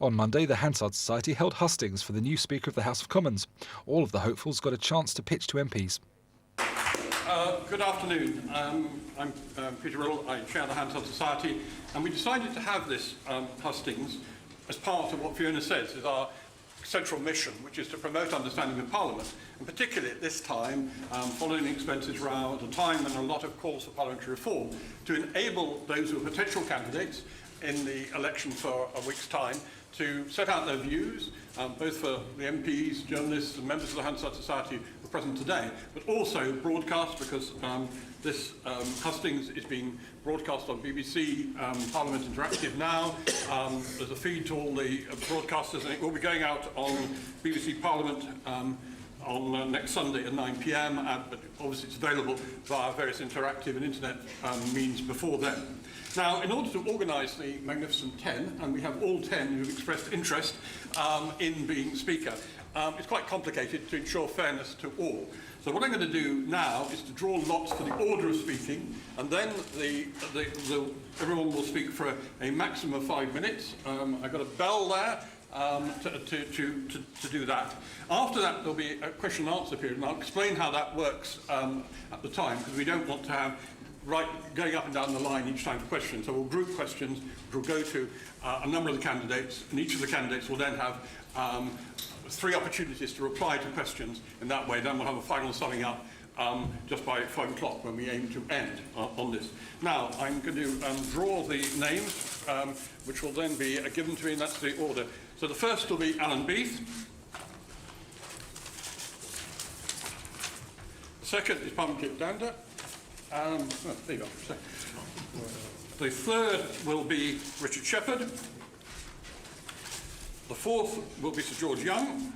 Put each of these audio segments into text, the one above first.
On Monday, the Hansard Society held hustings for the new Speaker of the House of Commons. All of the hopefuls got a chance to pitch to MPs. Good afternoon. I'm Peter Riddell. I chair the Hansard Society, and we decided to have this hustings as part of what Fiona says is our central mission, which is to promote understanding of Parliament, and particularly at this time, following the expenses row, at a time when there are a lot of calls for parliamentary reform, to enable those who are potential candidates in the election for a week's time to set out their views, both for the MPs, journalists and members of the Hansard Society who are present today, but also broadcast, because this hustings is being broadcast on BBC Parliament Interactive now. There's a feed to all the broadcasters, and it will be going out on BBC Parliament on next Sunday at 9 p.m, but obviously it's available via various interactive and internet means before then. Now, in order to organise the Magnificent 10, and we have all 10 who've expressed interest in being Speaker, it's quite complicated to ensure fairness to all. So what I'm going to do now is to draw lots for the order of speaking, and then everyone will speak for a maximum of 5 minutes. I've got a bell there to do that. After that, there'll be a question and answer period, and I'll explain how that works at the time, because we don't want to have going up and down the line each time for questions. So we'll group questions, which will go to a number of the candidates, and each of the candidates will then have 3 opportunities to reply to questions in that way. Then we'll have a final summing up just by 5 o'clock when we aim to end on this. Now, I'm going to draw the names, which will then be given to me, and that's the order. So the first will be Alan Beith. The second is Parmjit Dhanda. There you go. The third will be Richard Shepherd. The fourth will be Sir George Young.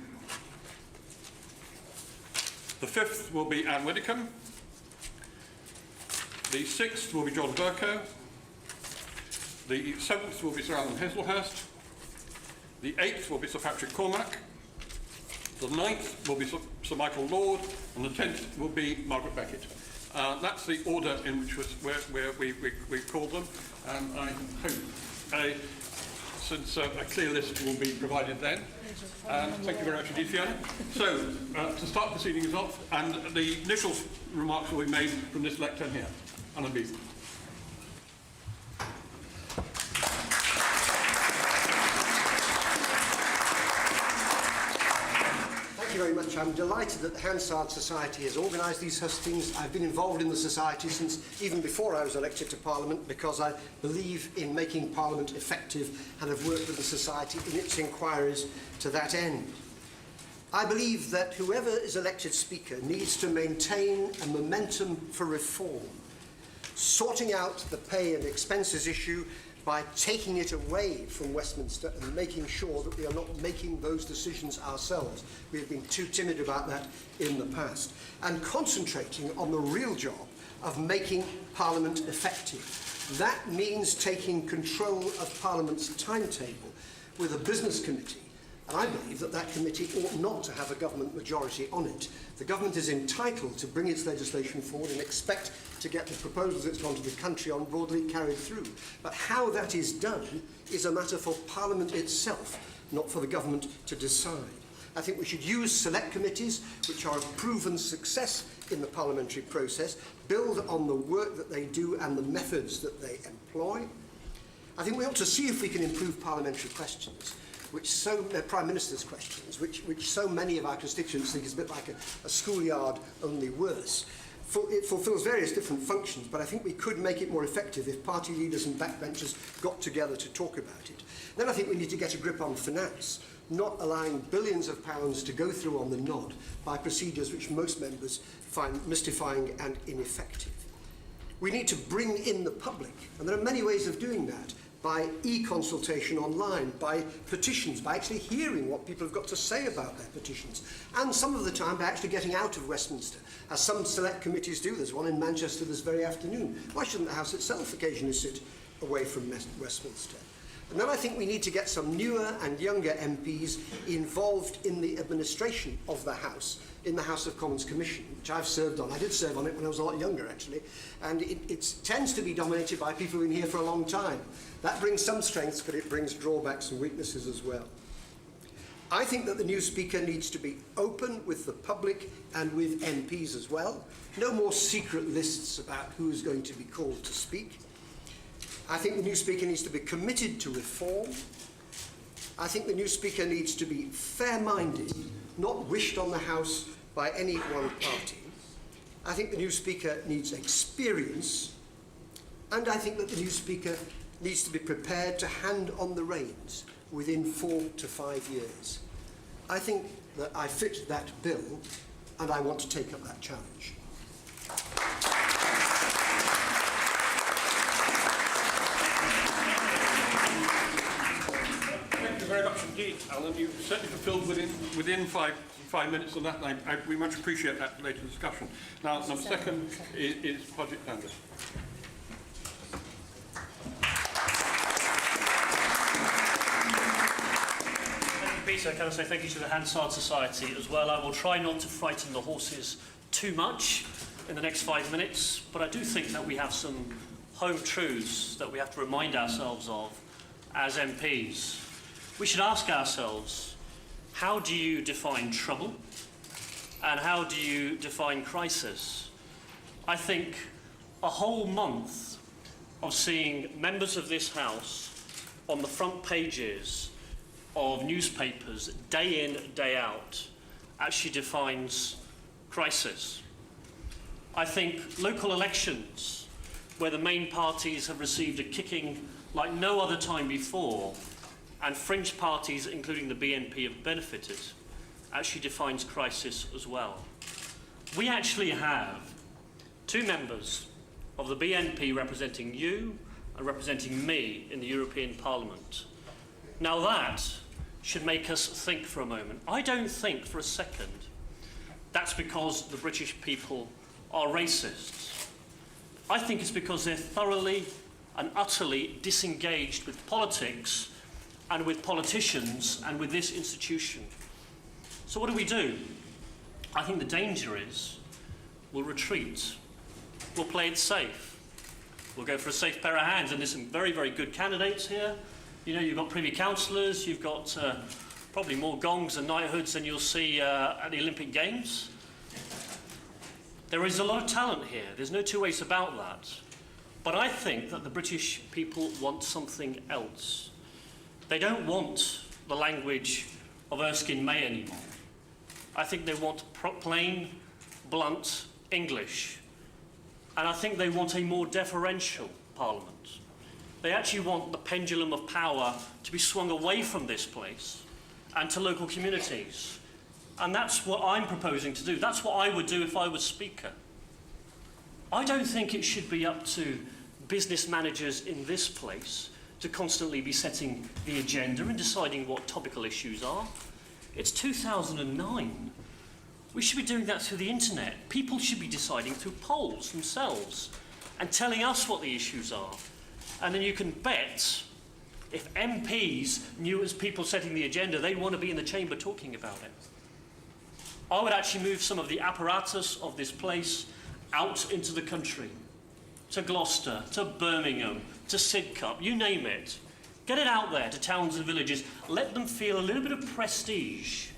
The fifth will be Anne Widdecombe. The sixth will be John Bercow. The seventh will be Sir Alan Haselhurst. The eighth will be Sir Patrick Cormack. The ninth will be Sir Michael Lord. And the 10th will be Margaret Beckett. That's the order in which we called them, and I hope, since a clear list will be provided then. Thank you very much indeed, Fiona. So, to start proceedings off, and the initial remarks will be made from this lectern here. Alan Beith. Thank you very much. I'm delighted that the Hansard Society has organised these hustings. I've been involved in the Society since even before I was elected to Parliament, because I believe in making Parliament effective and have worked with the Society in its inquiries to that end. I believe that whoever is elected Speaker needs to maintain a momentum for reform, sorting out the pay and expenses issue by taking it away from Westminster and making sure that we are not making those decisions ourselves. We have been too timid about that in the past. And concentrating on the real job of making Parliament effective. That means taking control of Parliament's timetable with a business committee. And I believe that that committee ought not to have a government majority on it. The government is entitled to bring its legislation forward and expect to get the proposals it's gone to the country on broadly carried through. But how that is done is a matter for Parliament itself, not for the government to decide. I think we should use select committees, which are a proven success in the parliamentary process, build on the work that they do and the methods that they employ. I think we ought to see if we can improve parliamentary questions, Prime Minister's questions, which so many of our constituents think is a bit like a schoolyard, only worse. It fulfills various different functions, but I think we could make it more effective if party leaders and backbenchers got together to talk about it. Then I think we need to get a grip on finance, not allowing billions of pounds to go through on the nod by procedures which most members find mystifying and ineffective. We need to bring in the public, and there are many ways of doing that. By e-consultation online, by petitions, by actually hearing what people have got to say about their petitions, and some of the time by actually getting out of Westminster, as some select committees do. There's one in Manchester this very afternoon. Why shouldn't the House itself occasionally sit away from Westminster? And then I think we need to get some newer and younger MPs involved in the administration of the House, in the House of Commons Commission, which I've served on. I did serve on it when I was a lot younger, actually. And it tends to be dominated by people who've been here for a long time. That brings some strengths, but it brings drawbacks and weaknesses as well. I think that the new Speaker needs to be open with the public and with MPs as well. No more secret lists about who's going to be called to speak. I think the new Speaker needs to be committed to reform. I think the new Speaker needs to be fair-minded, not wished on the House by any one party. I think the new Speaker needs experience. And I think that the new Speaker needs to be prepared to hand on the reins within 4 to 5 years. I think that I fit that bill, and I want to take up that challenge. Thank you very much indeed, Alan. You certainly fulfilled within five minutes on that, and we much appreciate that later discussion. Now, number second is Parmjit Dhanda. Peter, can I say thank you to the Hansard Society as well. I will try not to frighten the horses too much in the next 5 minutes, but I do think that we have some home truths that we have to remind ourselves of as MPs. We should ask ourselves, how do you define trouble and how do you define crisis? I think a whole month of seeing members of this House on the front pages of newspapers day in, day out actually defines crisis. I think local elections, where the main parties have received a kicking like no other time before, and fringe parties, including the BNP, have benefited, actually defines crisis as well. We actually have 2 members of the BNP representing you and representing me in the European Parliament. Now that should make us think for a moment. I don't think for a second that's because the British people are racists. I think it's because they're thoroughly and utterly disengaged with politics and with politicians and with this institution. So what do? I think the danger is we'll retreat. We'll play it safe. We'll go for a safe pair of hands, and there's some very, very good candidates here. You know, you've got privy councillors, you've got probably more gongs and knighthoods than you'll see at the Olympic Games. There is a lot of talent here, there's no two ways about that. But I think that the British people want something else. They don't want the language of Erskine May anymore. I think they want plain, blunt English. And I think they want a more deferential Parliament. They actually want the pendulum of power to be swung away from this place and to local communities. And that's what I'm proposing to do. That's what I would do if I was Speaker. I don't think it should be up to business managers in this place to constantly be setting the agenda and deciding what topical issues are. It's 2009. We should be doing that through the internet. People should be deciding through polls themselves and telling us what the issues are. And then you can bet if MPs knew as people setting the agenda, they'd want to be in the chamber talking about it. I would actually move some of the apparatus of this place out into the country, to Gloucester, to Birmingham, to Sidcup, you name it. Get it out there to towns and villages. Let them feel a little bit of prestige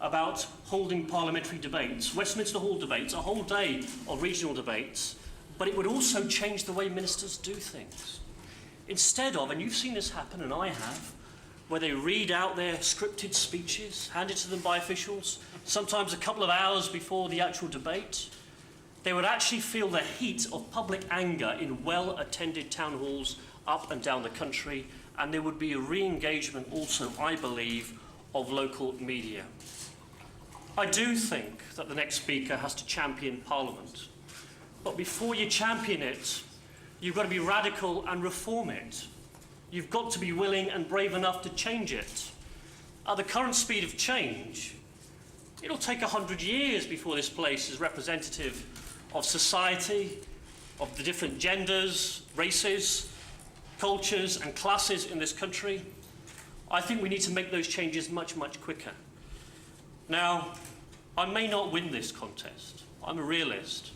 about holding parliamentary debates, Westminster Hall debates, a whole day of regional debates, but it would also change the way ministers do things. Instead of, and you've seen this happen, and I have, where they read out their scripted speeches, handed to them by officials, sometimes a couple of hours before the actual debate, they would actually feel the heat of public anger in well-attended town halls up and down the country, and there would be a re-engagement also, I believe, of local media. I do think that the next Speaker has to champion Parliament. But before you champion it, you've got to be radical and reform it. You've got to be willing and brave enough to change it. At the current speed of change, it'll take 100 years before this place is representative of society, of the different genders, races, cultures and classes in this country, I think we need to make those changes much, much quicker. Now, I may not win this contest. I'm a realist.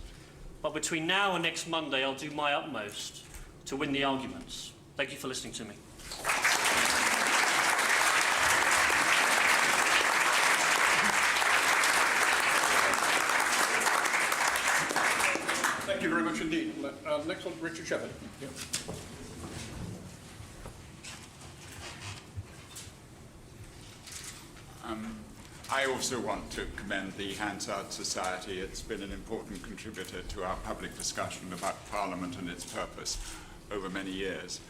But between now and next Monday, I'll do my utmost to win the arguments. Thank you for listening to me. Thank you very much indeed. Next one, Richard Shepherd. Yep. I also want to commend the Hansard Society. It's been an important contributor to our public discussion about Parliament and its purpose over many years.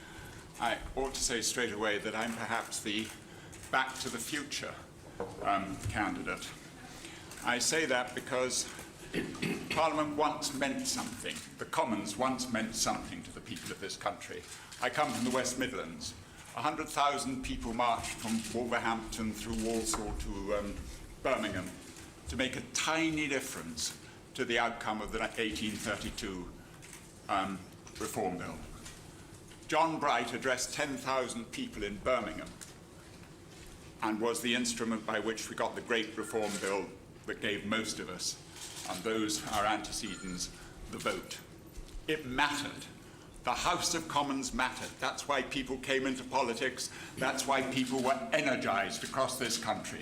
I ought to say straight away that I'm perhaps the back to the future candidate. I say that because Parliament once meant something. The Commons once meant something to the people of this country. I come from the West Midlands. 100,000 people marched from Wolverhampton through Walsall to Birmingham to make a tiny difference to the outcome of the 1832 Reform Bill. John Bright addressed 10,000 people in Birmingham and was the instrument by which we got the great Reform Bill that gave most of us, and those, our antecedents, the vote. It mattered. The House of Commons mattered. That's why people came into politics. That's why people were energized across this country.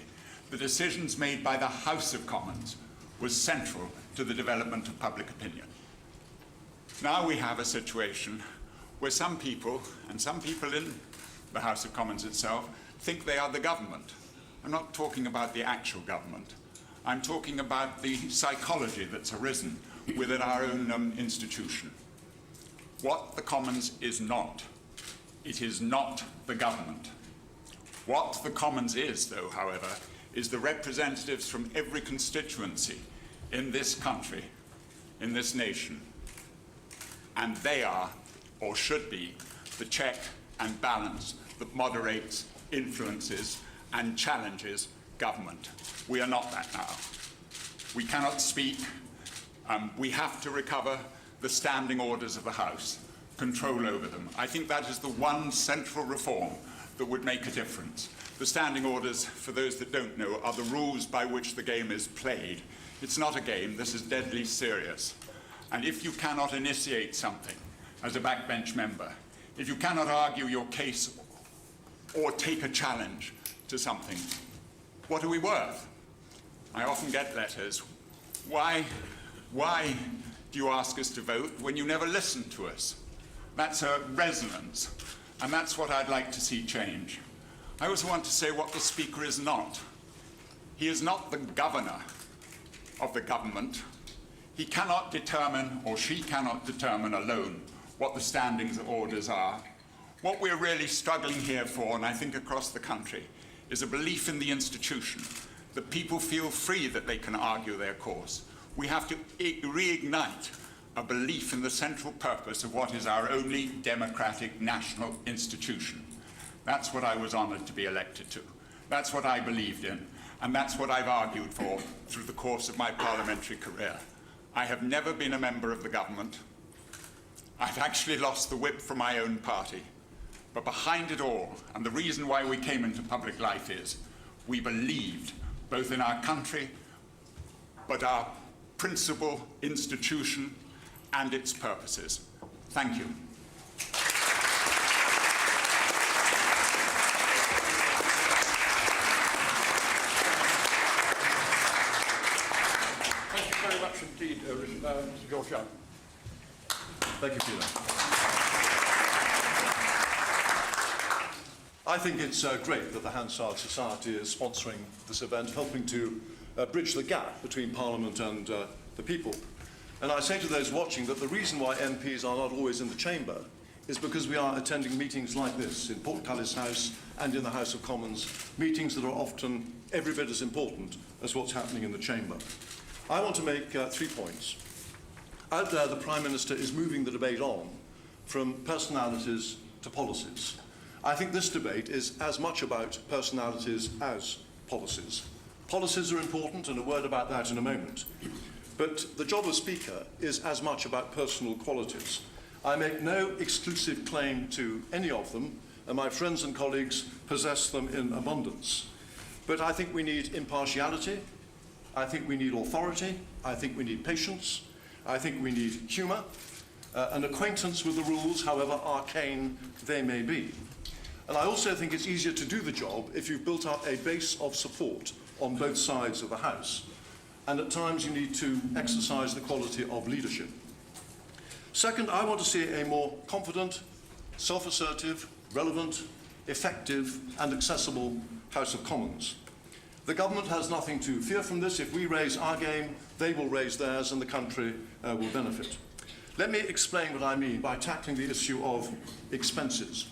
The decisions made by the House of Commons was central to the development of public opinion. Now we have a situation where some people, and some people in the House of Commons itself, think they are the government. I'm not talking about the actual government. I'm talking about the psychology that's arisen within our own institution. What the Commons is not, it is not the government. What the Commons is, though, however, is the representatives from every constituency in this country, in this nation. And they are, or should be, the check and balance that moderates, influences, and challenges government. We are not that now. We cannot speak. We have to recover the standing orders of the House, control over them. I think that is the one central reform that would make a difference. The standing orders, for those that don't know, are the rules by which the game is played. It's not a game, this is deadly serious. And if you cannot initiate something as a backbench member, if you cannot argue your case or take a challenge to something, what are we worth? I often get letters. Why do you ask us to vote when you never listen to us? That's a resonance, and that's what I'd like to see change. I also want to say what the Speaker is not. He is not the governor of the government. He cannot determine, or she cannot determine alone, what the standing orders are. What we're really struggling here for, and I think across the country, is a belief in the institution, that people feel free that they can argue their cause. We have to reignite a belief in the central purpose of what is our only democratic national institution. That's what I was honoured to be elected to. That's what I believed in, and that's what I've argued for through the course of my parliamentary career. I have never been a member of the government. I've actually lost the whip for my own party. But behind it all, and the reason why we came into public life is, we believed both in our country, but our principal institution and its purposes. Thank you. Thank you very much indeed, Mr. George Young. Thank you, Peter. I think it's great that the Hansard Society is sponsoring this event, helping to bridge the gap between Parliament and the people. And I say to those watching that the reason why MPs are not always in the chamber is because we are attending meetings like this in Portcullis House and in the House of Commons, meetings that are often every bit as important as what's happening in the chamber. I want to make 3 points. Out there, the Prime Minister is moving the debate on from personalities to policies. I think this debate is as much about personalities as policies. Policies are important, and a word about that in a moment. But the job of Speaker is as much about personal qualities. I make no exclusive claim to any of them, and my friends and colleagues possess them in abundance. But I think we need impartiality, I think we need authority, I think we need patience, I think we need humour, an acquaintance with the rules, however arcane they may be. And I also think it's easier to do the job if you've built up a base of support on both sides of the House. And at times you need to exercise the quality of leadership. Second, I want to see a more confident, self-assertive, relevant, effective and accessible House of Commons. The government has nothing to fear from this. If we raise our game, they will raise theirs and the country will benefit. Let me explain what I mean by tackling the issue of expenses.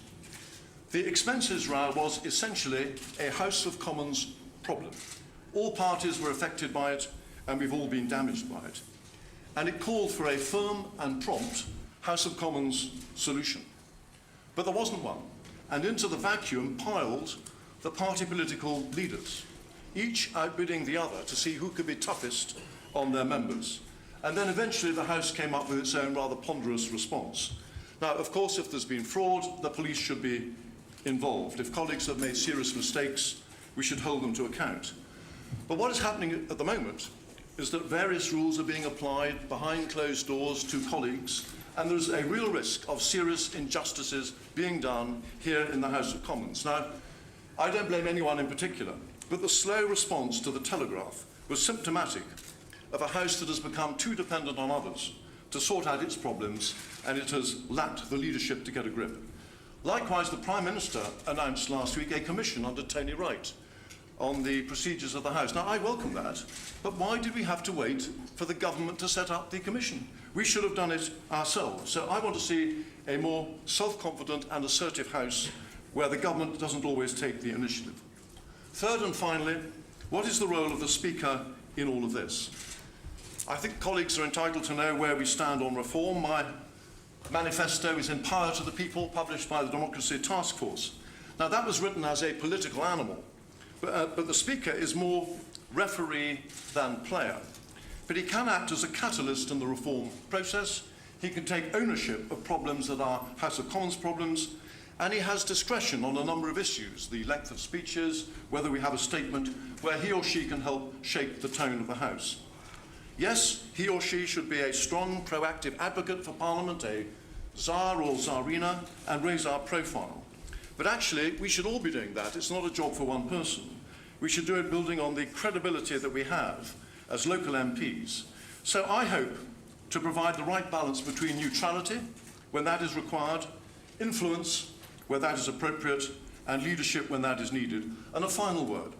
The expenses row was essentially a House of Commons problem. All parties were affected by it, and we've all been damaged by it. And it called for a firm and prompt House of Commons solution. But there wasn't one, and into the vacuum piled the party political leaders, each outbidding the other to see who could be toughest on their members. And then eventually the House came up with its own rather ponderous response. Now, of course, if there's been fraud, the police should be involved. If colleagues have made serious mistakes, we should hold them to account. But what is happening at the moment is that various rules are being applied behind closed doors to colleagues, and there's a real risk of serious injustices being done here in the House of Commons. Now, I don't blame anyone in particular, but the slow response to the Telegraph was symptomatic of a House that has become too dependent on others to sort out its problems, and it has lacked the leadership to get a grip. Likewise, the Prime Minister announced last week a commission under Tony Wright on the procedures of the House. Now, I welcome that, but why did we have to wait for the government to set up the commission? We should have done it ourselves. So I want to see a more self-confident and assertive House where the government doesn't always take the initiative. Third and finally, what is the role of the Speaker in all of this? I think colleagues are entitled to know where we stand on reform. My manifesto is in Power to the People, published by the Democracy Task Force. Now, that was written as a political animal, but the Speaker is more referee than player. But he can act as a catalyst in the reform process. He can take ownership of problems that are House of Commons problems, and he has discretion on a number of issues, the length of speeches, whether we have a statement, where he or she can help shape the tone of the House. Yes, he or she should be a strong, proactive advocate for Parliament, a czar or czarina, and raise our profile. But actually, we should all be doing that. It's not a job for one person. We should do it building on the credibility that we have as local MPs. So I hope to provide the right balance between neutrality, when that is required, influence, where that is appropriate, and leadership when that is needed. And a final word.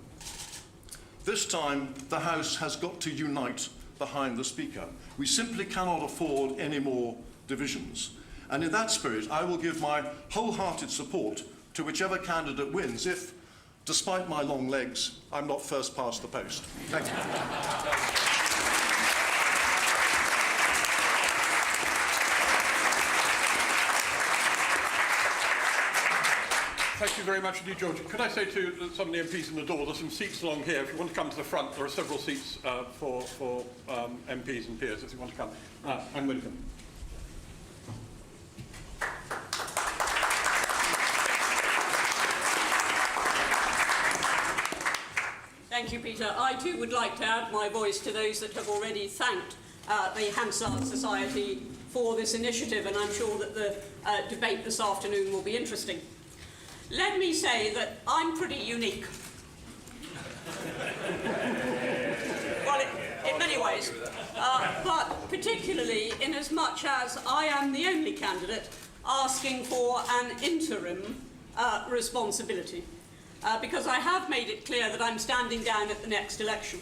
This time, the House has got to unite behind the Speaker. We simply cannot afford any more divisions. And in that spirit, I will give my wholehearted support to whichever candidate wins if, despite my long legs, I'm not first past the post. Thank you. Thank you very much indeed, George. Could I say to some of the MPs in the door, there's some seats along here. If you want to come to the front, there are several seats for MPs and peers if you want to come. And Widdecombe. Thank you, Peter. I too would like to add my voice to those that have already thanked the Hansard Society for this initiative, and I'm sure that the debate this afternoon will be interesting. Let me say that I'm pretty unique. Well, in many ways, but particularly in as much as I am the only candidate asking for an interim responsibility, because I have made it clear that I'm standing down at the next election.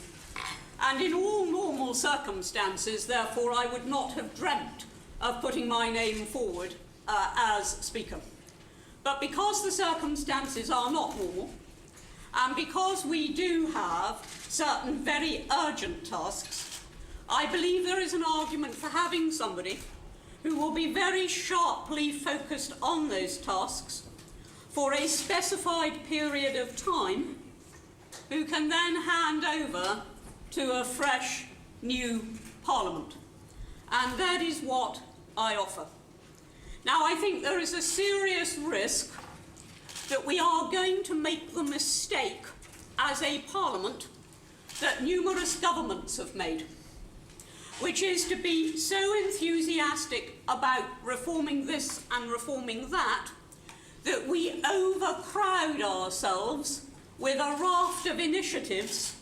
And in all normal circumstances, therefore, I would not have dreamt of putting my name forward as Speaker. But because the circumstances are not normal, and because we do have certain very urgent tasks, I believe there is an argument for having somebody who will be very sharply focused on those tasks for a specified period of time, who can then hand over to a fresh, new Parliament. And that is what I offer. Now, I think there is a serious risk that we are going to make the mistake as a Parliament that numerous governments have made, which is to be so enthusiastic about reforming this and reforming that, that we overcrowd ourselves with a raft of initiatives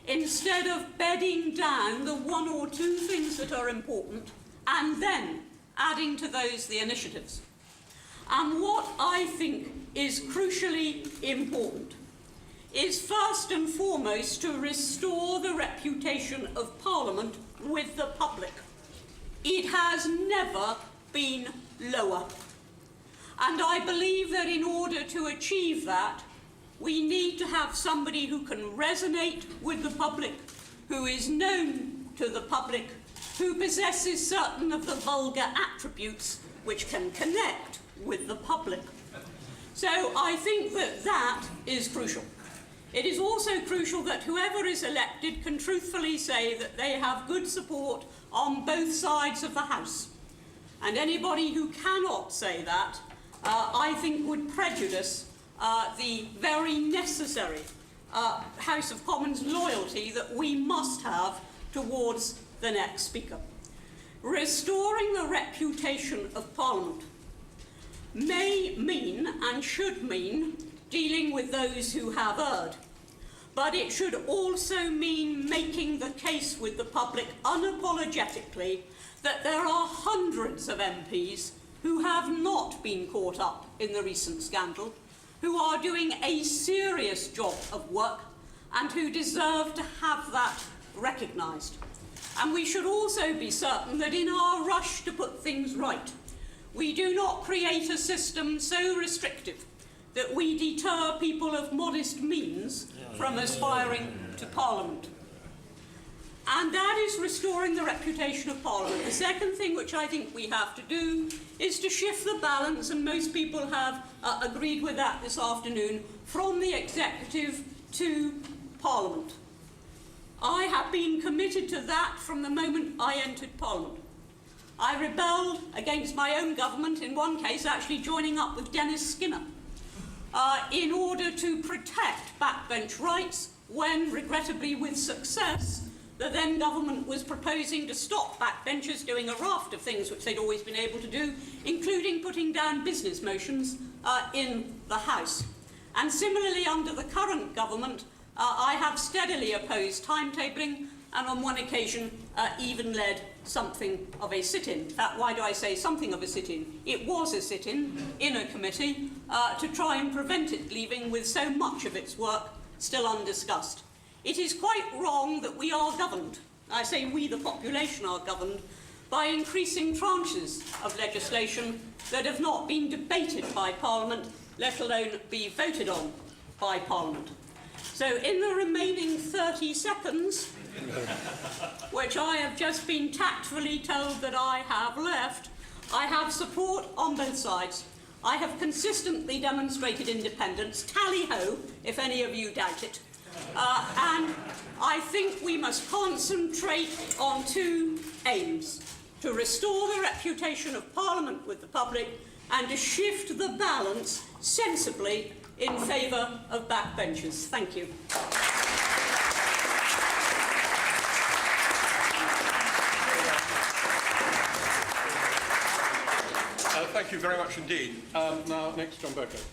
instead of bedding down the one or two things that are important and then adding to those the initiatives. And what I think is crucially important is first and foremost to restore the reputation of Parliament with the public. It has never been lower. And I believe that in order to achieve that, we need to have somebody who can resonate with the public, who is known to the public, who possesses certain of the vulgar attributes which can connect with the public. So I think that that is crucial. It is also crucial that whoever is elected can truthfully say that they have good support on both sides of the House. And anybody who cannot say that, I think would prejudice the very necessary House of Commons loyalty that we must have towards the next Speaker. Restoring the reputation of Parliament may mean and should mean dealing with those who have erred, but it should also mean making the case with the public unapologetically that there are hundreds of MPs who have not been caught up in the recent scandal, who are doing a serious job of work and who deserve to have that recognised. And we should also be certain that in our rush to put things right, we do not create a system so restrictive that we deter people of modest means from aspiring to Parliament. And that is restoring the reputation of Parliament. The second thing which I think we have to do is to shift the balance, and most people have agreed with that this afternoon, from the executive to Parliament. I have been committed to that from the moment I entered Parliament. I rebelled against my own government, in one case actually joining up with Dennis Skinner, in order to protect backbench rights when, regrettably with success, the then government was proposing to stop backbenchers doing a raft of things which they'd always been able to do, including putting down business motions in the House. And similarly, under the current government, I have steadily opposed timetabling and on one occasion even led something of a sit-in. In fact, why do I say something of a sit-in? It was a sit-in in a committee to try and prevent it leaving with so much of its work still undiscussed. It is quite wrong that we are governed, I say we, the population, are governed by increasing tranches of legislation that have not been debated by Parliament, let alone be voted on by Parliament. So in the remaining 30 seconds, which I have just been tactfully told that I have left, I have support on both sides. I have consistently demonstrated independence, tally-ho, if any of you doubt it. And I think we must concentrate on two aims: to restore the reputation of Parliament with the public and to shift the balance sensibly in favour of backbenchers. Thank you. Thank you very much indeed. Now, next, John Bercow.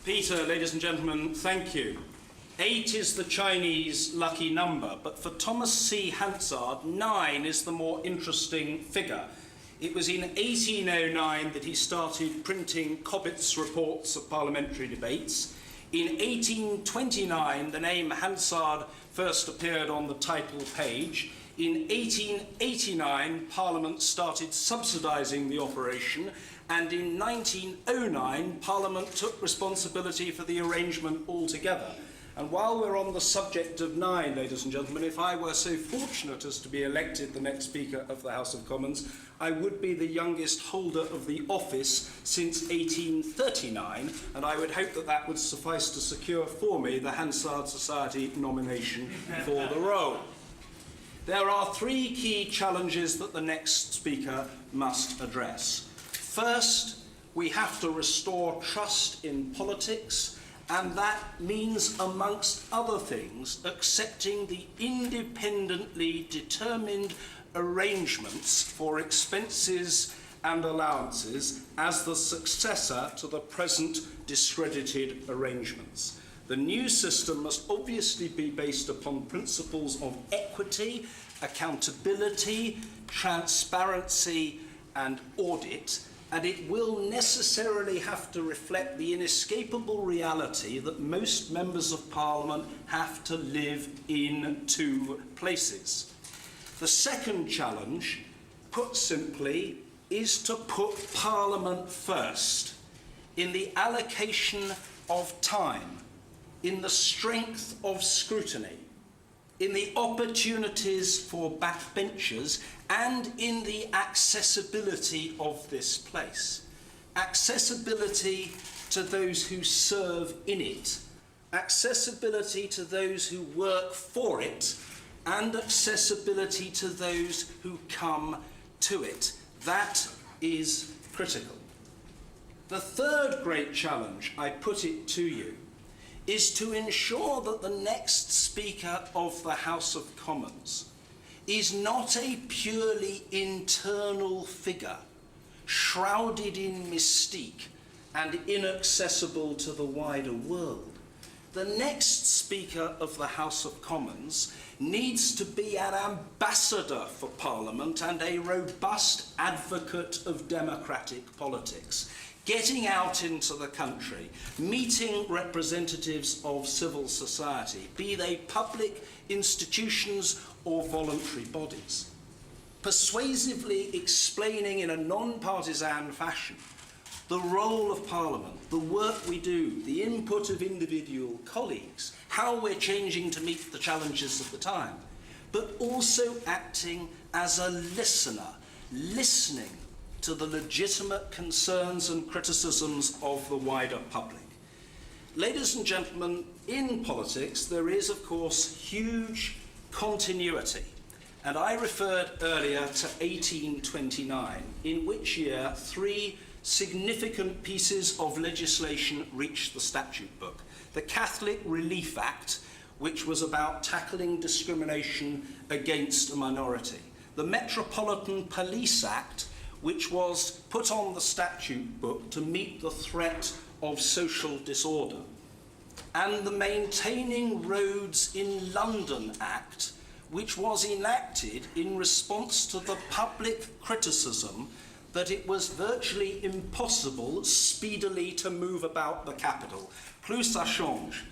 Peter, ladies and gentlemen, thank you. 8 is the Chinese lucky number, but for Thomas C. Hansard, 9 is the more interesting figure. It was in 1809 that he started printing Cobbett's reports of parliamentary debates. In 1829, the name Hansard first appeared on the title page. In 1889, Parliament started subsidising the operation, and in 1909, Parliament took responsibility for the arrangement altogether. And while we're on the subject of 9, ladies and gentlemen, if I were so fortunate as to be elected the next Speaker of the House of Commons, I would be the youngest holder of the office since 1839, and I would hope that that would suffice to secure for me the Hansard Society nomination for the role. There are three key challenges that the next speaker must address. First, we have to restore trust in politics, and that means, amongst other things, accepting the independently determined arrangements for expenses and allowances as the successor to the present discredited arrangements. The new system must obviously be based upon principles of equity, accountability, transparency, and audit, and it will necessarily have to reflect the inescapable reality that most members of Parliament have to live in two places. The second challenge, put simply, is to put Parliament first in the allocation of time, in the strength of scrutiny, in the opportunities for backbenchers, and in the accessibility of this place. Accessibility to those who serve in it, accessibility to those who work for it, and accessibility to those who come to it. That is critical. The third great challenge, I put it to you, is to ensure that the next Speaker of the House of Commons is not a purely internal figure, shrouded in mystique and inaccessible to the wider world. The next Speaker of the House of Commons needs to be an ambassador for Parliament and a robust advocate of democratic politics, getting out into the country, meeting representatives of civil society, be they public institutions or voluntary bodies, persuasively explaining in a non-partisan fashion the role of Parliament, the work we do, the input of individual colleagues, how we're changing to meet the challenges of the time, but also acting as a listener, listening to the legitimate concerns and criticisms of the wider public. Ladies and gentlemen, in politics there is, of course, huge continuity. And I referred earlier to 1829, in which year three significant pieces of legislation reached the statute book. The Catholic Relief Act, which was about tackling discrimination against a minority. The Metropolitan Police Act, which was put on the statute book to meet the threat of social disorder. And the Maintaining Roads in London Act, which was enacted in response to the public criticism that it was virtually impossible speedily to move about the capital. Plus ça change.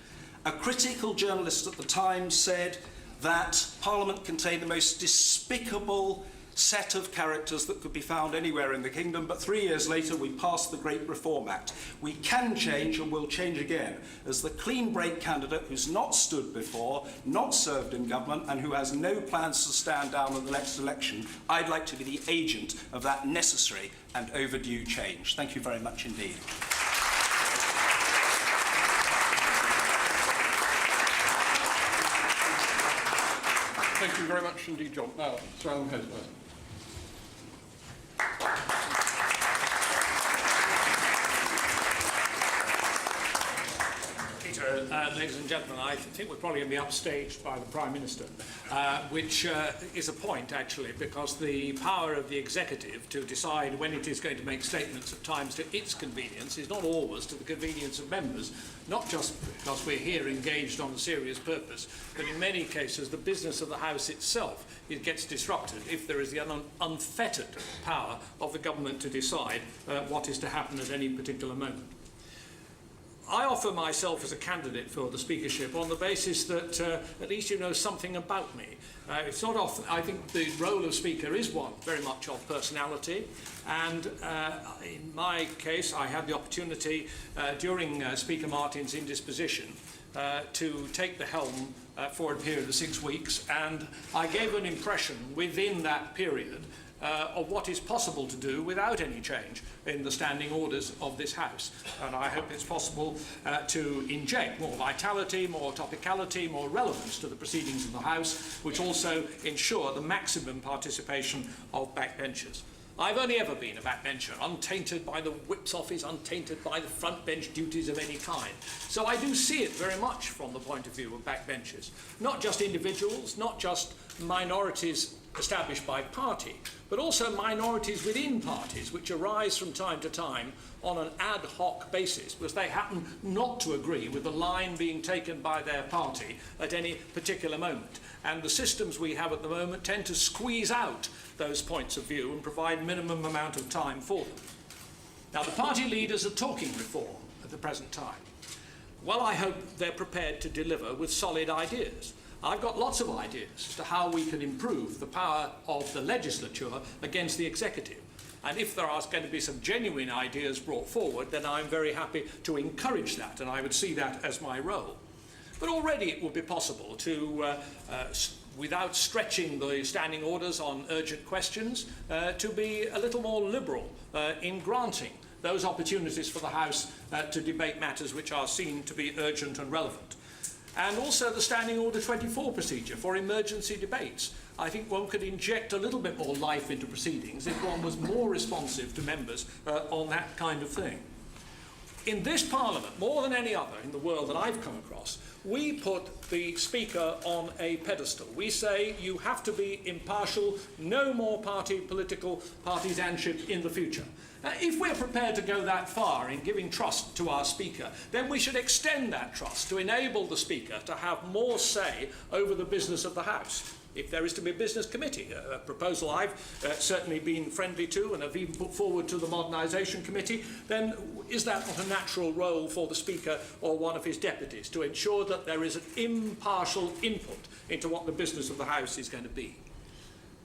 A critical journalist at the time said that Parliament contained the most despicable set of characters that could be found anywhere in the kingdom, but 3 years later we passed the Great Reform Act. We can change and will change again. As the clean break candidate who's not stood before, not served in government, and who has no plans to stand down in the next election, I'd like to be the agent of that necessary and overdue change. Thank you very much indeed. Thank you very much indeed, John. Now, Sir Alan Haselhurst. Peter, ladies and gentlemen, I think we're probably going to be upstaged by the Prime Minister, which is a point, actually, because the power of the executive to decide when it is going to make statements at times to its convenience is not always to the convenience of members, not just because we're here engaged on a serious purpose, but in many cases the business of the House itself gets disrupted if there is the unfettered power of the government to decide what is to happen at any particular moment. I offer myself as a candidate for the speakership on the basis that at least you know something about me. It's not often, I think the role of speaker is one very much of personality, and in my case I had the opportunity during Speaker Martin's indisposition to take the helm for a period of 6 weeks, and I gave an impression within that period of what is possible to do without any change in the standing orders of this House. And I hope it's possible to inject more vitality, more topicality, more relevance to the proceedings of the House, which also ensure the maximum participation of backbenchers. I've only ever been a backbencher, untainted by the whip's office, untainted by the front bench duties of any kind. So I do see it very much from the point of view of backbenchers. Not just individuals, not just minorities established by party, but also minorities within parties which arise from time to time on an ad hoc basis because they happen not to agree with the line being taken by their party at any particular moment. And the systems we have at the moment tend to squeeze out those points of view and provide minimum amount of time for them. Now, the party leaders are talking reform at the present time. Well, I hope they're prepared to deliver with solid ideas. I've got lots of ideas as to how we can improve the power of the legislature against the executive. And if there are going to be some genuine ideas brought forward, then I'm very happy to encourage that, and I would see that as my role. But already it would be possible to, without stretching the standing orders on urgent questions, to be a little more liberal in granting those opportunities for the House to debate matters which are seen to be urgent and relevant. And also the Standing Order 24 procedure for emergency debates. I think one could inject a little bit more life into proceedings if one was more responsive to members on that kind of thing. In this Parliament, more than any other in the world that I've come across, we put the Speaker on a pedestal. We say you have to be impartial, no more political partisanship in the future. If we're prepared to go that far in giving trust to our Speaker, then we should extend that trust to enable the Speaker to have more say over the business of the House. If there is to be a business committee, a proposal I've certainly been friendly to and have even put forward to the modernisation committee, then is that not a natural role for the Speaker or one of his deputies to ensure that there is an impartial input into what the business of the House is going to be?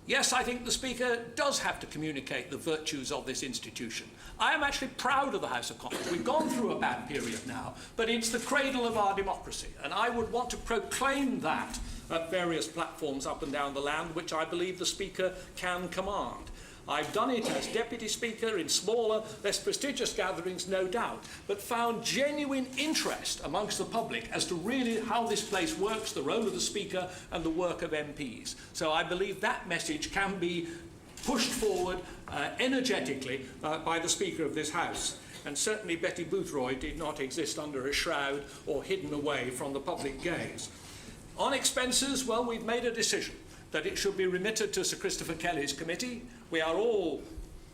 Yes, I think the Speaker does have to communicate the virtues of this institution. I am actually proud of the House of Commons. We've gone through a bad period now, but it's the cradle of our democracy, and I would want to proclaim that at various platforms up and down the land, which I believe the Speaker can command. I've done it as Deputy Speaker in smaller, less prestigious gatherings, no doubt, but found genuine interest amongst the public as to really how this place works, the role of the Speaker and the work of MPs. So I believe that message can be pushed forward energetically by the Speaker of this House. And certainly Betty Boothroyd did not exist under a shroud or hidden away from the public gaze. On expenses, well, we've made a decision that it should be remitted to Sir Christopher Kelly's committee. We are all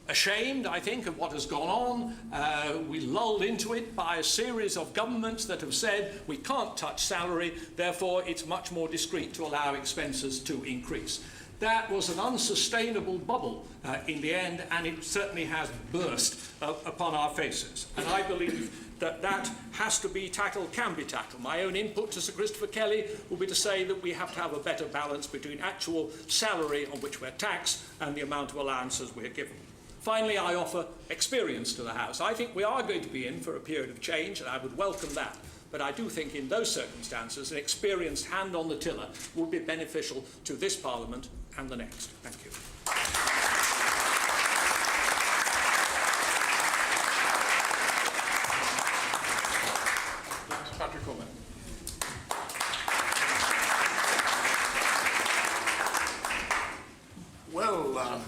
ashamed, I think, of what has gone on. We lulled into it by a series of governments that have said we can't touch salary, therefore it's much more discreet to allow expenses to increase. That was an unsustainable bubble in the end, and it certainly has burst upon our faces. And I believe that that has to be tackled, can be tackled. My own input to Sir Christopher Kelly will be to say that we have to have a better balance between actual salary on which we're taxed and the amount of allowances we're given. Finally, I offer experience to the House. I think we are going to be in for a period of change, and I would welcome that. But I do think in those circumstances, an experienced hand on the tiller would be beneficial to this Parliament and the next. Thank you. Patrick Cormack. Well,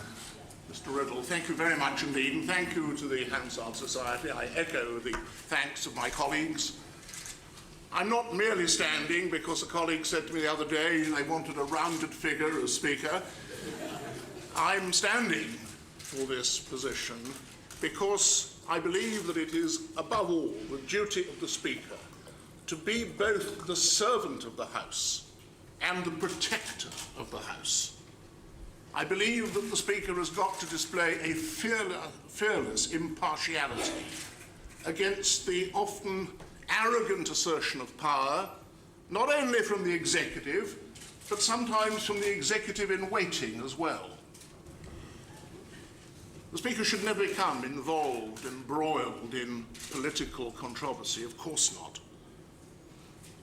Mr. Riddell, thank you very much indeed, and thank you to the Hansard Society. I echo the thanks of my colleagues. I'm not merely standing because a colleague said to me the other day they wanted a rounded figure as Speaker. I'm standing for this position because I believe that it is, above all, the duty of the Speaker to be both the servant of the House and the protector of the House. I believe that the Speaker has got to display a fearless impartiality against the often arrogant assertion of power, not only from the executive, but sometimes from the executive in waiting as well. The Speaker should never become involved, embroiled in political controversy, of course not.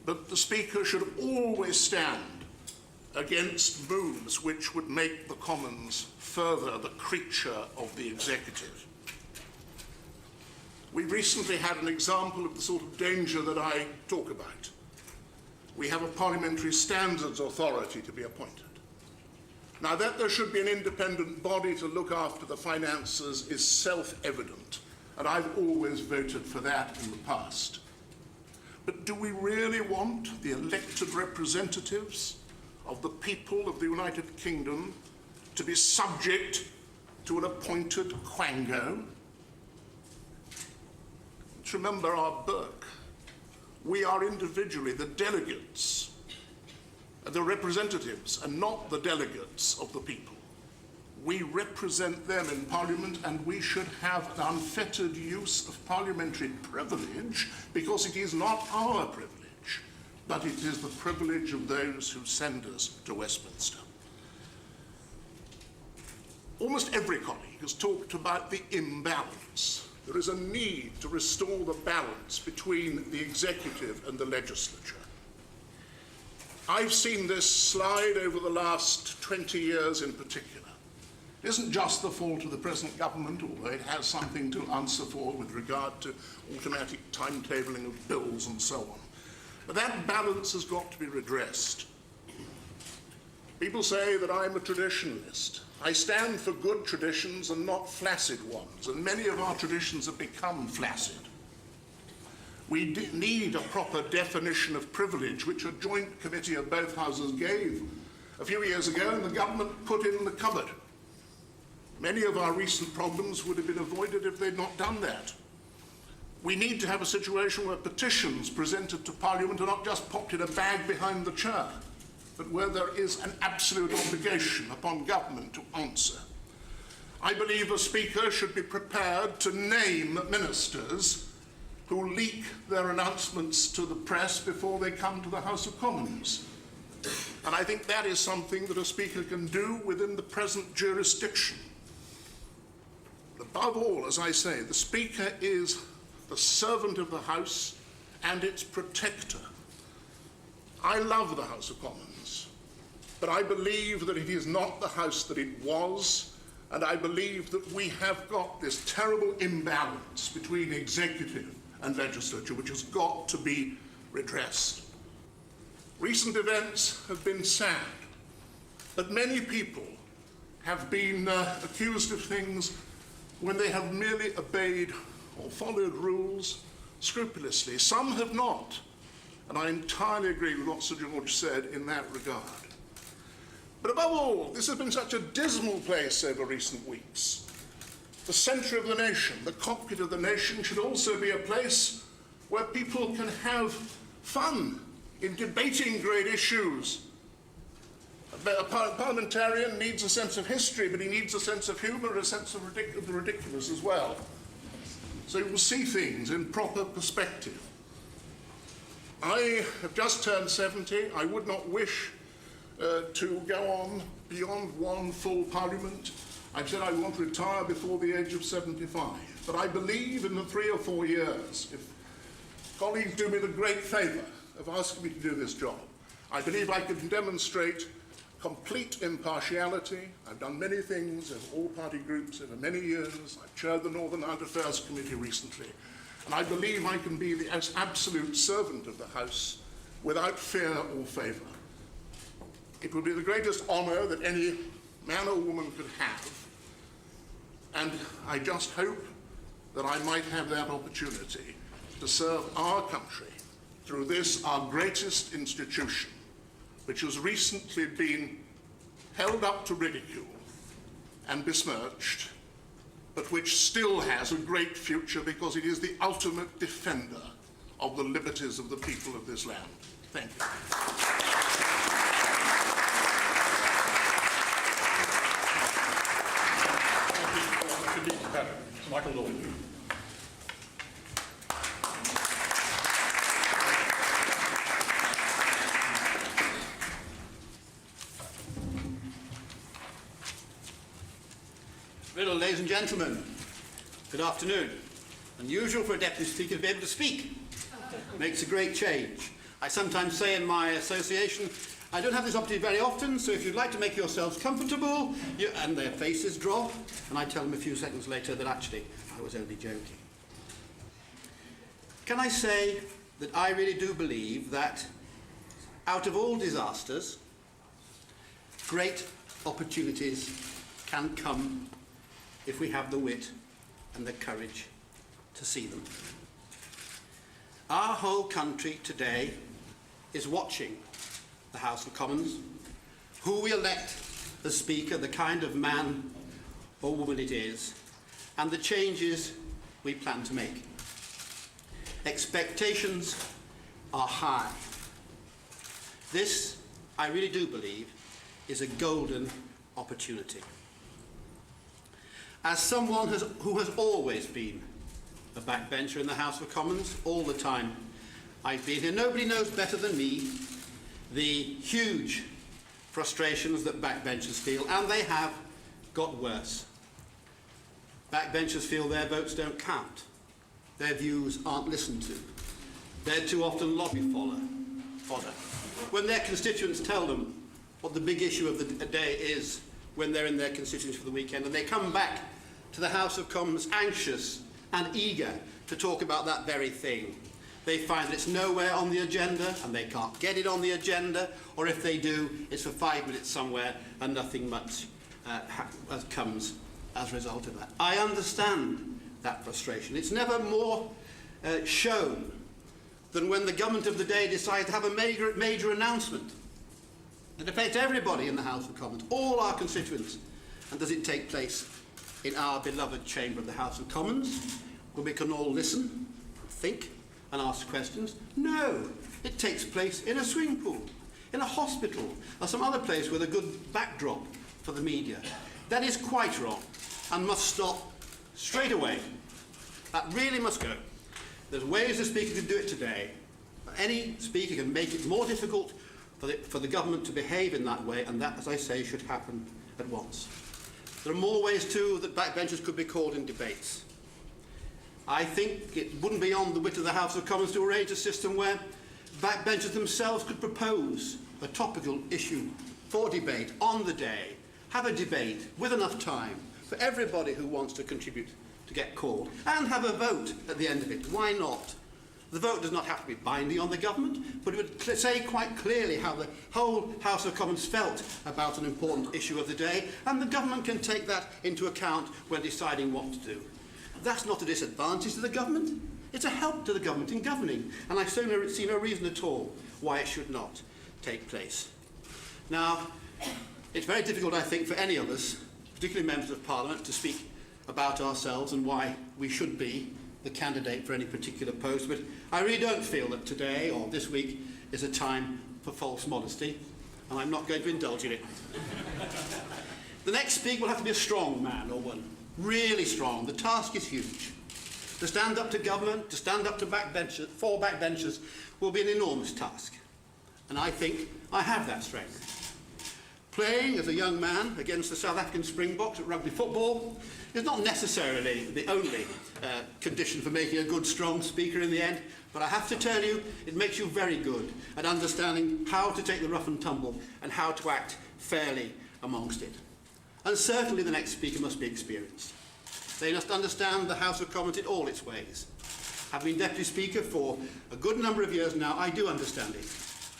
But the Speaker should always stand against moves which would make the Commons further the creature of the executive. We recently had an example of the sort of danger that I talk about. We have a Parliamentary Standards Authority to be appointed. Now, that there should be an independent body to look after the finances is self-evident, and I've always voted for that in the past. But do we really want the elected representatives of the people of the United Kingdom to be subject to an appointed quango? Let's remember our Burke. We are individually the delegates, the representatives, and not the delegates of the people. We represent them in Parliament, and we should have an unfettered use of parliamentary privilege, because it is not our privilege, but it is the privilege of those who send us to Westminster. Almost every colleague has talked about the imbalance. There is a need to restore the balance between the executive and the legislature. I've seen this slide over the last 20 years in particular. It isn't just the fault of the present government, although it has something to answer for with regard to automatic timetabling of bills and so on. But that balance has got to be redressed. People say that I'm a traditionalist. I stand for good traditions and not flaccid ones, and many of our traditions have become flaccid. We need a proper definition of privilege, which a joint committee of both houses gave a few years ago, and the government put in the cupboard. Many of our recent problems would have been avoided if they'd not done that. We need to have a situation where petitions presented to Parliament are not just popped in a bag behind the chair, but where there is an absolute obligation upon government to answer. I believe a Speaker should be prepared to name ministers who leak their announcements to the press before they come to the House of Commons. And I think that is something that a Speaker can do within the present jurisdiction. Above all, as I say, the Speaker is the servant of the House and its protector. I love the House of Commons, but I believe that it is not the House that it was, and I believe that we have got this terrible imbalance between executive and legislature, which has got to be redressed. Recent events have been sad, but many people have been accused of things when they have merely obeyed or followed rules scrupulously. Some have not, and I entirely agree with what Sir George said in that regard. But above all, this has been such a dismal place over recent weeks. The centre of the nation, the cockpit of the nation, should also be a place where people can have fun in debating great issues. A parliamentarian needs a sense of history, but he needs a sense of humour, a sense of the ridiculous as well. So you will see things in proper perspective. I have just turned 70. I would not wish to go on beyond one full parliament. I've said I want to retire before the age of 75. But I believe in the 3 or 4 years, if colleagues do me the great favour of asking me to do this job, I believe I can demonstrate complete impartiality. I've done many things in all party groups over many years. I've chaired the Northern Ireland Affairs Committee recently. And I believe I can be the absolute servant of the House without fear or favour. It would be the greatest honour that any man or woman could have. And I just hope that I might have that opportunity to serve our country through this, our greatest institution, which has recently been held up to ridicule and besmirched, but which still has a great future because it is the ultimate defender of the liberties of the people of this land. Thank you. Michael Law. Riddle, ladies and gentlemen, good afternoon. Unusual for a Deputy Speaker to be able to speak. Makes a great change. I sometimes say in my association, I don't have this opportunity very often, so if you'd like to make yourselves comfortable, and their faces drop, and I tell them a few seconds later that actually I was only joking. Can I say that I really do believe that out of all disasters, great opportunities can come if we have the wit and the courage to see them. Our whole country today is watching the House of Commons, who we elect as Speaker, the kind of man or woman it is, and the changes we plan to make. Expectations are high. This, I really do believe, is a golden opportunity. As someone who has always been a backbencher in the House of Commons, all the time I've been here, nobody knows better than me the huge frustrations that backbenchers feel, and they have got worse. Backbenchers feel their votes don't count, their views aren't listened to, they're too often lobby fodder. When their constituents tell them what the big issue of the day is when they're in their constituency for the weekend, and they come back to the House of Commons anxious and eager to talk about that very thing, they find that it's nowhere on the agenda and they can't get it on the agenda, or if they do, it's for 5 minutes somewhere and nothing much comes as a result of that. I understand that frustration. It's never more shown than when the government of the day decides to have a major announcement that affects everybody in the House of Commons, all our constituents. And does it take place in our beloved chamber of the House of Commons, where we can all listen, think, and ask questions? No, it takes place in a swimming pool, in a hospital, or some other place with a good backdrop for the media. That is quite wrong and must stop straight away. That really must go. There's ways the Speaker can do it today. Any Speaker can make it more difficult for the government to behave in that way, and that, as I say, should happen at once. There are more ways too that backbenchers could be called in debates. I think it wouldn't be on the wit of the House of Commons to arrange a system where backbenchers themselves could propose a topical issue for debate on the day, have a debate with enough time for everybody who wants to contribute to get called, and have a vote at the end of it. Why not? The vote does not have to be binding on the government, but it would say quite clearly how the whole House of Commons felt about an important issue of the day, and the government can take that into account when deciding what to do. That's not a disadvantage to the government. It's a help to the government in governing, and I see no reason at all why it should not take place. Now, it's very difficult, I think, for any of us, particularly members of Parliament, to speak about ourselves and why we should be the candidate for any particular post, but I really don't feel that today or this week is a time for false modesty, and I'm not going to indulge in it. The next speaker will have to be a strong man or woman, really strong. The task is huge. To stand up to government, to stand up to backbenchers, for backbenchers, will be an enormous task, and I think I have that strength. Playing as a young man against the South African Springboks at rugby football is not necessarily the only condition for making a good, strong speaker in the end, but I have to tell you, it makes you very good at understanding how to take the rough and tumble and how to act fairly amongst it. And certainly the next speaker must be experienced. They must understand the House of Commons in all its ways. Having been Deputy Speaker for a good number of years now, I do understand it.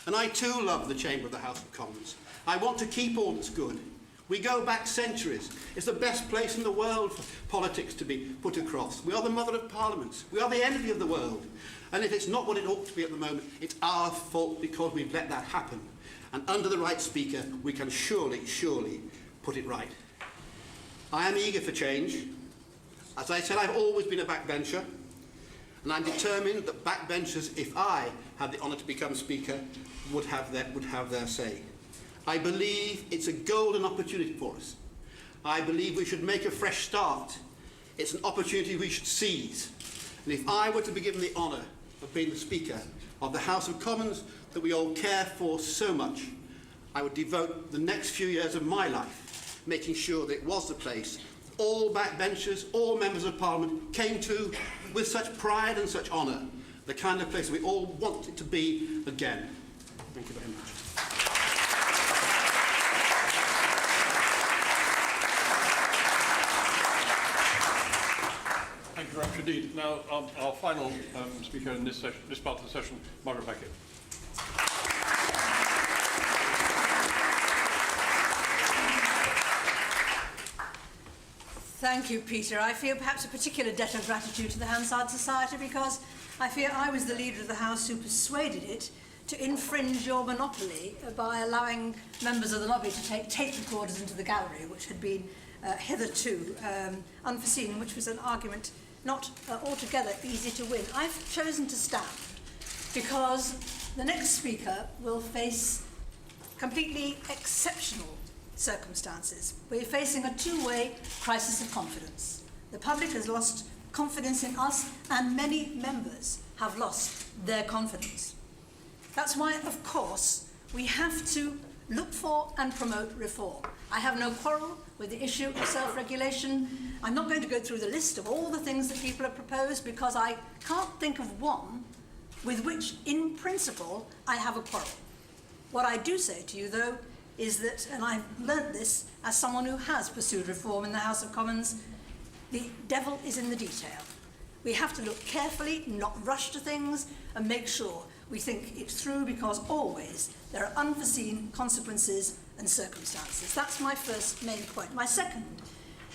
And I too love the Chamber of the House of Commons. I want to keep all that's good. We go back centuries. It's the best place in the world for politics to be put across. We are the mother of parliaments. We are the envy of the world. And if it's not what it ought to be at the moment, it's our fault because we've let that happen. And under the right speaker, we can surely put it right. I am eager for change. As I said, I've always been a backbencher. And I'm determined that backbenchers, if I had the honour to become Speaker, would have their say. I believe it's a golden opportunity for us. I believe we should make a fresh start. It's an opportunity we should seize. And if I were to be given the honour of being the Speaker of the House of Commons that we all care for so much, I would devote the next few years of my life making sure that it was the place all backbenchers, all members of Parliament came to with such pride and such honour, the kind of place we all want it to be again. Thank you very much. much indeed. Now, our final speaker in this part of the session, Margaret Beckett. Thank you, Peter. I feel perhaps a particular debt of gratitude to the Hansard Society because I fear I was the leader of the House who persuaded it to infringe your monopoly by allowing members of the lobby to take tape recorders into the gallery, which had been hitherto unforeseen, and which was an argument not altogether easy to win. I've chosen to stand because the next speaker will face completely exceptional circumstances. We're facing a two-way crisis of confidence. The public has lost confidence in us, and many members have lost their confidence. That's why, of course, we have to look for and promote reform. I have no quarrel with the issue of self-regulation. I'm not going to go through the list of all the things that people have proposed because I can't think of one with which, in principle, I have a quarrel. What I do say to you, though, is that, and I've learnt this as someone who has pursued reform in the House of Commons, the devil is in the detail. We have to look carefully, not rush to things, and make sure we think it through, because always there are unforeseen consequences and circumstances. That's my first main point. My second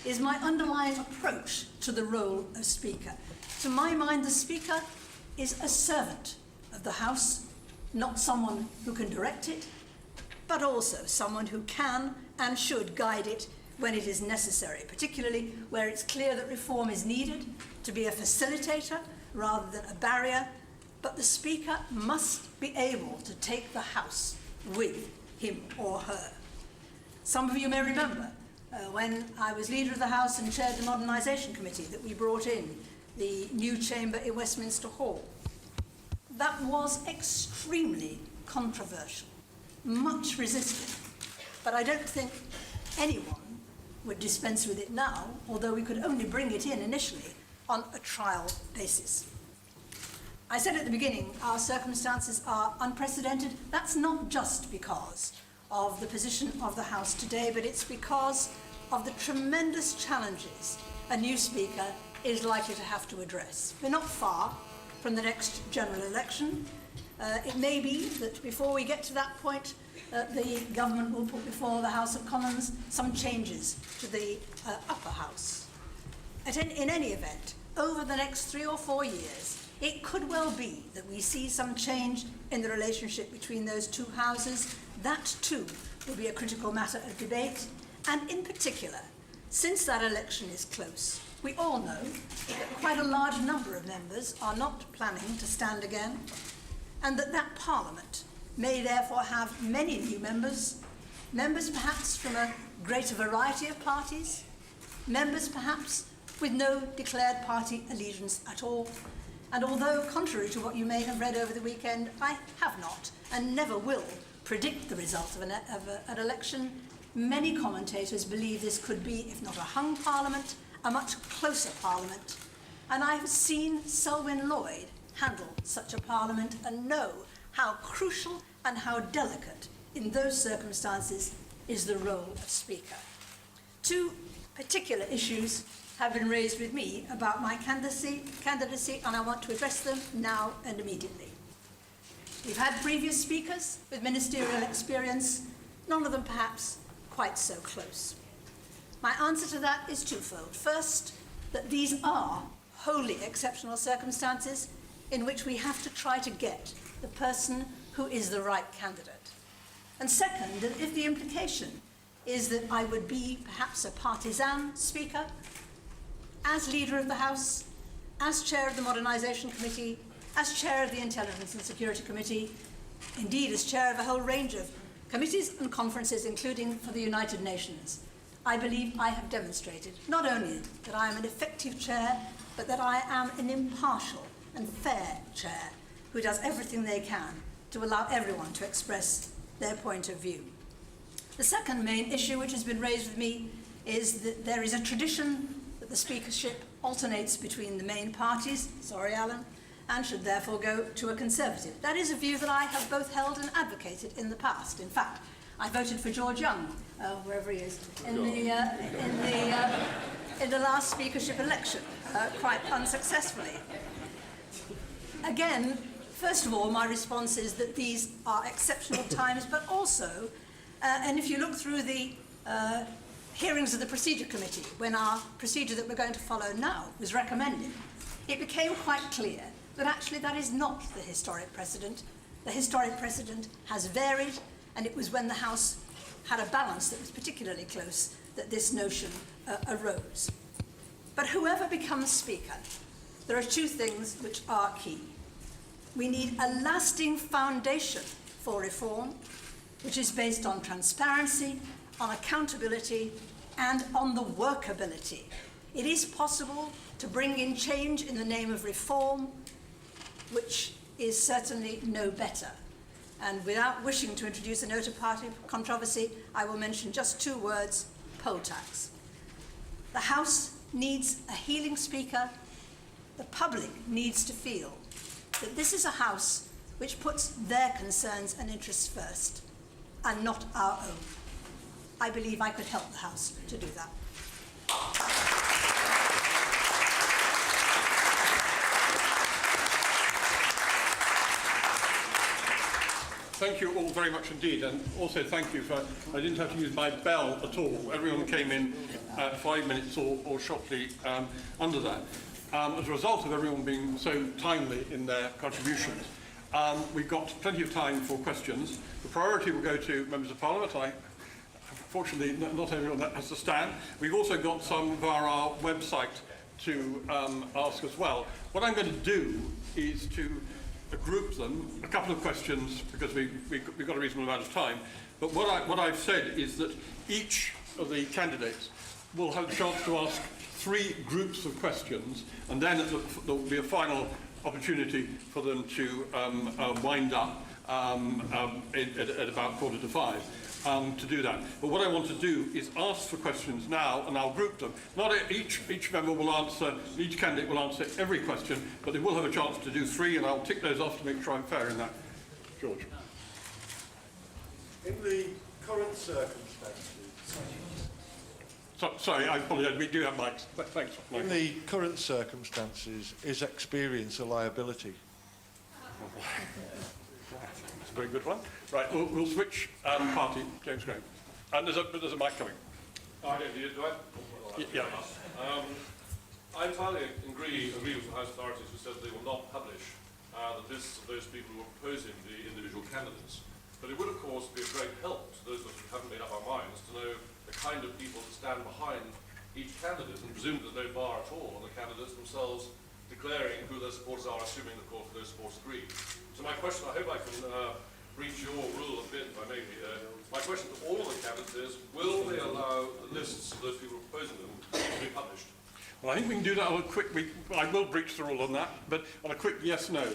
is my underlying approach to the role of Speaker. To my mind, the Speaker is a servant of the House, not someone who can direct it, but also someone who can and should guide it when it is necessary, particularly where it's clear that reform is needed, to be a facilitator rather than a barrier. But the Speaker must be able to take the House with him or her. Some of you may remember when I was leader of the House and chaired the Modernisation Committee that we brought in the new chamber in Westminster Hall. That was extremely controversial, much resisted, but I don't think anyone would dispense with it now, although we could only bring it in initially on a trial basis. I said at the beginning, our circumstances are unprecedented. That's not just because of the position of the House today, but it's because of the tremendous challenges a new Speaker is likely to have to address. We're not far from the next general election. It may be that before we get to that point, the government will put before the House of Commons some changes to the upper house. In any event, over the next 3 or 4 years, it could well be that we see some change in the relationship between those two houses. That too will be a critical matter of debate. And in particular, since that election is close, we all know that quite a large number of members are not planning to stand again, and that Parliament may therefore have many new members perhaps from a greater variety of parties, members perhaps with no declared party allegiance at all. And although, contrary to what you may have read over the weekend, I have not and never will predict the result of an election, many commentators believe this could be, if not a hung Parliament, a much closer Parliament. And I have seen Selwyn Lloyd handle such a Parliament and know how crucial and how delicate in those circumstances is the role of Speaker. Two particular issues have been raised with me about my candidacy, and I want to address them now and immediately. We've had previous speakers with ministerial experience, none of them perhaps quite so close. My answer to that is twofold. First, that these are wholly exceptional circumstances in which we have to try to get the person who is the right candidate. And second, that if the implication is that I would be perhaps a partisan Speaker, as leader of the House, as chair of the Modernisation Committee, as chair of the Intelligence and Security Committee, indeed as chair of a whole range of committees and conferences, including for the United Nations, I believe I have demonstrated not only that I am an effective chair, but that I am an impartial and fair chair who does everything they can to allow everyone to express their point of view. The second main issue which has been raised with me is that there is a tradition that the speakership alternates between the main parties, sorry Alan, and should therefore go to a Conservative. That is a view that I have both held and advocated in the past. In fact, I voted for George Young, wherever he is, in the last speakership election. quite unsuccessfully. Again, first of all, my response is that these are exceptional times, but also, and if you look through the hearings of the Procedure Committee, when our procedure that we're going to follow now was recommended, it became quite clear that actually that is not the historic precedent. The historic precedent has varied, and it was when the House had a balance that was particularly close that this notion arose. But whoever becomes Speaker, there are two things which are key. We need a lasting foundation for reform, which is based on transparency, on accountability, and on the workability. It is possible to bring in change in the name of reform, which is certainly no better. And without wishing to introduce a note of party controversy, I will mention just two words: poll tax. The House needs a healing Speaker. The public needs to feel that this is a House which puts their concerns and interests first, and not our own. I believe I could help the House to do that. Thank you all very much indeed, and also thank you for, I didn't have to use my bell at all. Everyone came in 5 minutes or shortly under that. As a result of everyone being so timely in their contributions, we've got plenty of time for questions. The priority will go to members of Parliament. Fortunately, not everyone that has to stand. We've also got some via our website to ask as well. What I'm going to do is to group them, a couple of questions, because we've got a reasonable amount of time. But what I've said is that each of the candidates will have a chance to ask 3 groups of questions, and then there will be a final opportunity for them to wind up at about 4:45 to do that. But what I want to do is ask for questions now, and I'll group them. Not each member will answer, each candidate will answer every question, but they will have a chance to do 3, and I'll tick those off to make sure I'm fair in that. George. In the current circumstances... Sorry, I apologise, we do have mics. Thanks. In the current circumstances, is experience a liability? That's a very good one. Right, we'll switch party. James Graham. And there's a mic coming. Do I? Yeah. I entirely agree with the House authorities who said they will not publish the lists of those people who are proposing the individual candidates. But it would, of course, be a great help to those of us who haven't made up our minds to know the kind of people that stand behind each candidate, and presume there's no bar at all on the candidates themselves declaring who their supporters are, assuming, of course, those supporters agree. So my question, I hope I can breach your rule a bit, if I may be. My question to all of the candidates is, will they allow the lists of those people proposing them to be published? Well, I think we can do that on a quick... I will breach the rule on that, but on a quick yes-no,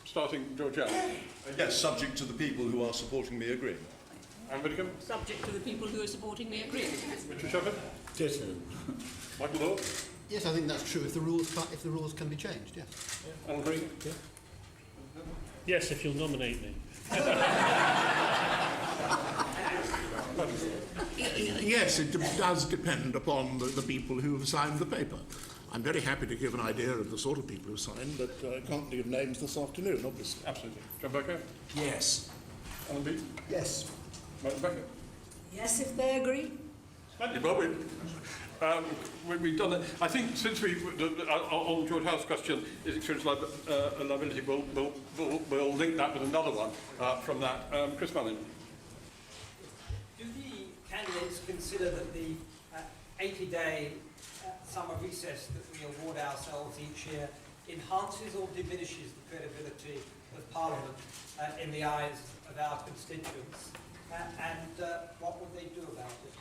starting George Allen. Yes, subject to the people who are supporting me agreeing. And Widdecombe? Subject to the people who are supporting me agreeing. Richard Shepherd? Yes. Michael Law? Yes, I think that's true. If the rules can be changed, yes. Alan Green? Yeah. Yes, if you'll nominate me. Yes, it does depend upon the people who have signed the paper. I'm very happy to give an idea of the sort of people who signed, but I can't give names this afternoon, obviously. Absolutely. John Bercow? Yes. Alan Beith? Yes. Margaret Beckett? Yes, if they agree. Splendid. Well, we've done that. I think since on George House's question, is experience liability, we'll link that with another one from that. Chris Mullin. Do the candidates consider that the 80-day summer recess that we award ourselves each year enhances or diminishes the credibility of Parliament in the eyes of our constituents? And what would they do about it?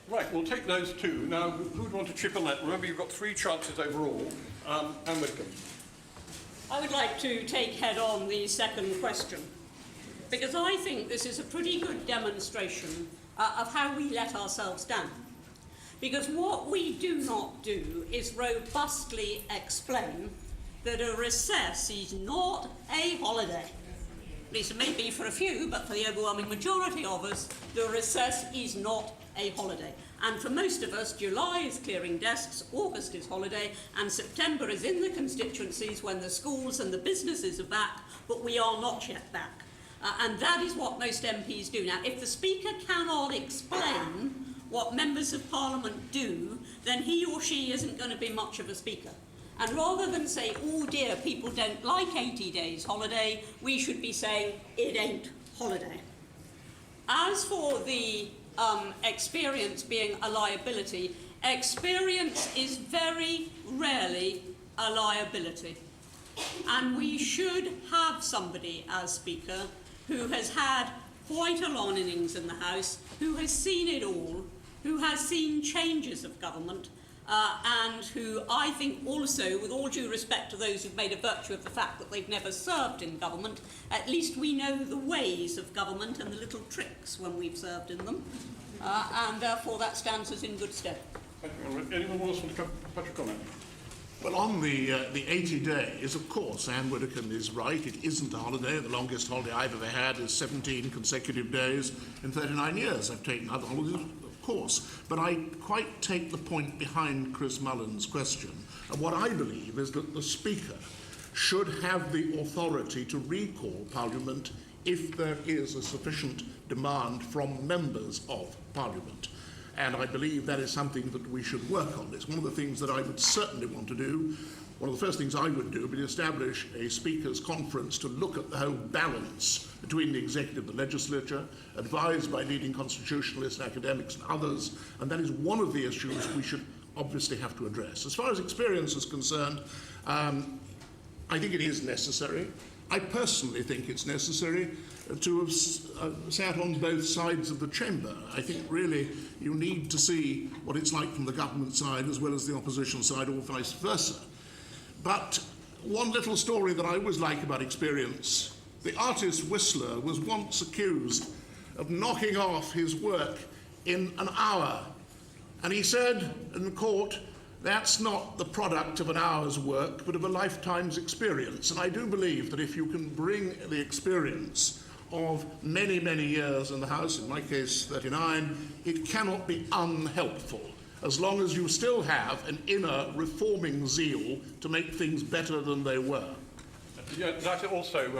Right, we'll take those two. Now, who would want to chip on that? Remember, you've got 3 chances overall. And Widdecombe. I would like to take head on the second question, because I think this is a pretty good demonstration of how we let ourselves down. Because what we do not do is robustly explain that a recess is not a holiday. At least it may be for a few, but for the overwhelming majority of us, the recess is not a holiday. And for most of us, July is clearing desks, August is holiday, and September is in the constituencies when the schools and the businesses are back, but we are not yet back. And that is what most MPs do. Now, if the Speaker cannot explain what members of Parliament do, then he or she isn't going to be much of a Speaker. And rather than say, oh dear, people don't like 80 days holiday, we should be saying, it ain't holiday. As for the experience being a liability, experience is very rarely a liability. And we should have somebody as Speaker who has had quite a long innings in the House, who has seen it all, who has seen changes of government, and who I think also, with all due respect to those who've made a virtue of the fact that they've never served in government, at least we know the ways of government and the little tricks when we've served in them, and therefore that stands us in good stead. Anyone else want to come? Patrick Cormack. Well, on the 80 days, of course, Anne Widdecombe is right. It isn't a holiday. The longest holiday I've ever had is 17 consecutive days in 39 years. I've taken other holidays, of course. But I quite take the point behind Chris Mullin's question. And what I believe is that the Speaker should have the authority to recall Parliament if there is a sufficient demand from members of Parliament. And I believe that is something that we should work on. It's one of the things that I would certainly want to do. One of the first things I would do would be establish a Speakers' Conference to look at the whole balance between the executive and the legislature, advised by leading constitutionalists, academics and others, and that is one of the issues we should obviously have to address. As far as experience is concerned, I think it is necessary. I personally think it's necessary to have sat on both sides of the chamber. I think really you need to see what it's like from the government side as well as the opposition side, or vice versa. But one little story that I always like about experience, the artist Whistler was once accused of knocking off his work in an hour. And he said in court, that's not the product of an hour's work, but of a lifetime's experience. And I do believe that if you can bring the experience of many, many years in the House, in my case 39, it cannot be unhelpful, as long as you still have an inner reforming zeal to make things better than they were. Yeah, that also,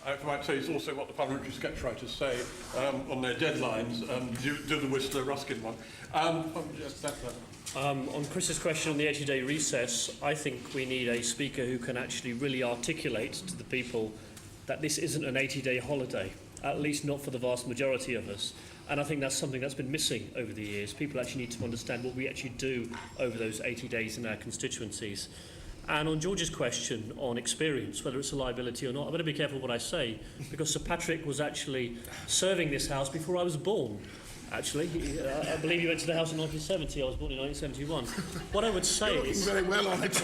if I might say, is also what the parliamentary sketch writers say on their deadlines, do the Whistler Ruskin one. On Chris's question on the 80-day recess, I think we need a Speaker who can actually really articulate to the people that this isn't an 80-day holiday, at least not for the vast majority of us. And I think that's something that's been missing over the years. People actually need to understand what we actually do over those 80 days in our constituencies. And on George's question on experience, whether it's a liability or not, I better be careful what I say, because Sir Patrick was actually serving this House before I was born. Actually, I believe he went to the House in 1970. I was born in 1971. What I would say is, very well on it.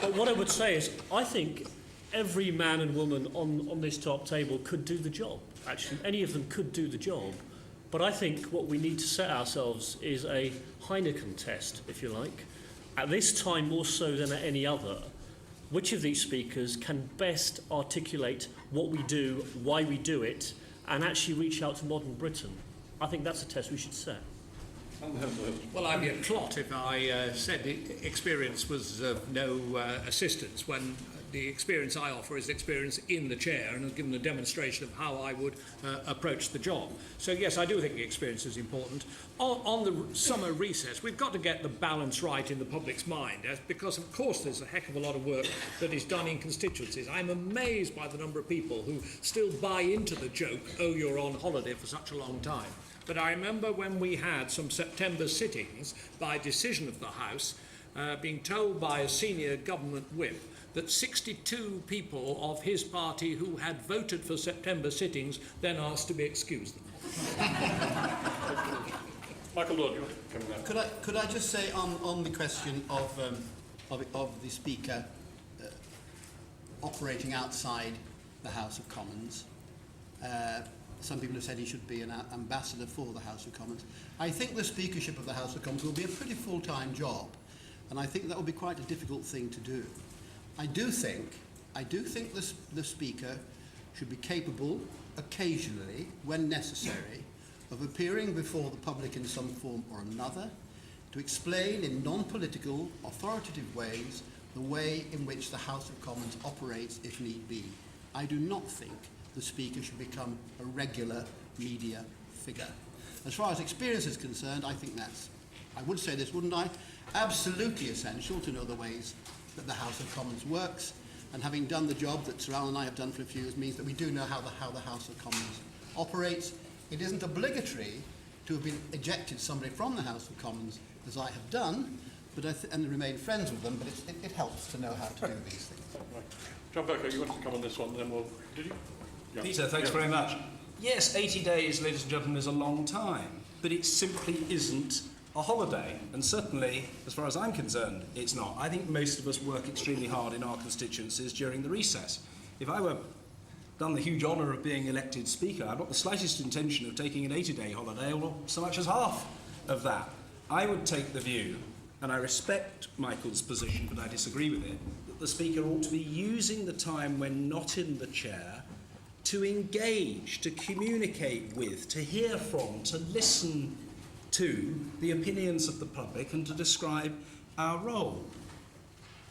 But what I would say is, I think every man and woman on this top table could do the job. Actually, any of them could do the job. But I think what we need to set ourselves is a Heineken test, if you like. At this time, more so than at any other, which of these speakers can best articulate what we do, why we do it, and actually reach out to modern Britain? I think that's a test we should set. Well, I'd be a clot if I said experience was of no assistance, when the experience I offer is experience in the chair and has given a demonstration of how I would approach the job. So yes, I do think the experience is important. On the summer recess, we've got to get the balance right in the public's mind, because of course there's a heck of a lot of work that is done in constituencies. I'm amazed by the number of people who still buy into the joke, oh, you're on holiday for such a long time. But I remember when we had some September sittings, by decision of the House, being told by a senior government whip that 62 people of his party who had voted for September sittings then asked to be excused. Michael Lord, you want to come in there? Could I just say on the question of the Speaker operating outside the House of Commons, some people have said he should be an ambassador for the House of Commons. I think the Speakership of the House of Commons will be a pretty full-time job, and I think that will be quite a difficult thing to do. I do think the Speaker should be capable, occasionally, when necessary, of appearing before the public in some form or another, to explain in non-political, authoritative ways the way in which the House of Commons operates if need be. I do not think the Speaker should become a regular media figure. As far as experience is concerned, I think that's, I would say this, wouldn't I, absolutely essential to know the ways that the House of Commons works, and having done the job that Sir Alan and I have done for a few years means that we do know how the House of Commons operates. It isn't obligatory to have been ejected somebody from the House of Commons, as I have done, but and remain friends with them, but it helps to know how to do these things. Right. John Bercow, you wanted to come on this one, then we'll... Did you? Yeah. Peter, thanks very much. Yes, 80 days, ladies and gentlemen, is a long time, but it simply isn't a holiday, and certainly, as far as I'm concerned, it's not. I think most of us work extremely hard in our constituencies during the recess. If I were done the huge honour of being elected Speaker, I've not the slightest intention of taking an 80-day holiday, or so much as half of that. I would take the view, and I respect Michael's position, but I disagree with it, that the Speaker ought to be using the time when not in the chair to engage, to communicate with, to hear from, to listen to the opinions of the public and to describe our role.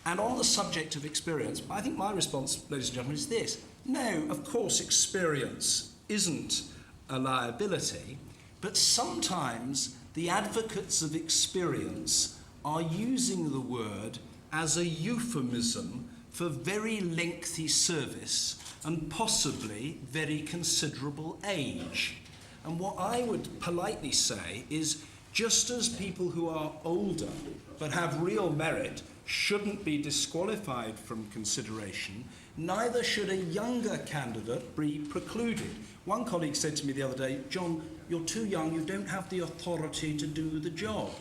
And on the subject of experience, I think my response, ladies and gentlemen, is this. No, of course, experience isn't a liability, but sometimes the advocates of experience are using the word as a euphemism for very lengthy service and possibly very considerable age. And what I would politely say is, just as people who are older but have real merit shouldn't be disqualified from consideration, neither should a younger candidate be precluded. One colleague said to me the other day, John, you're too young, you don't have the authority to do the job.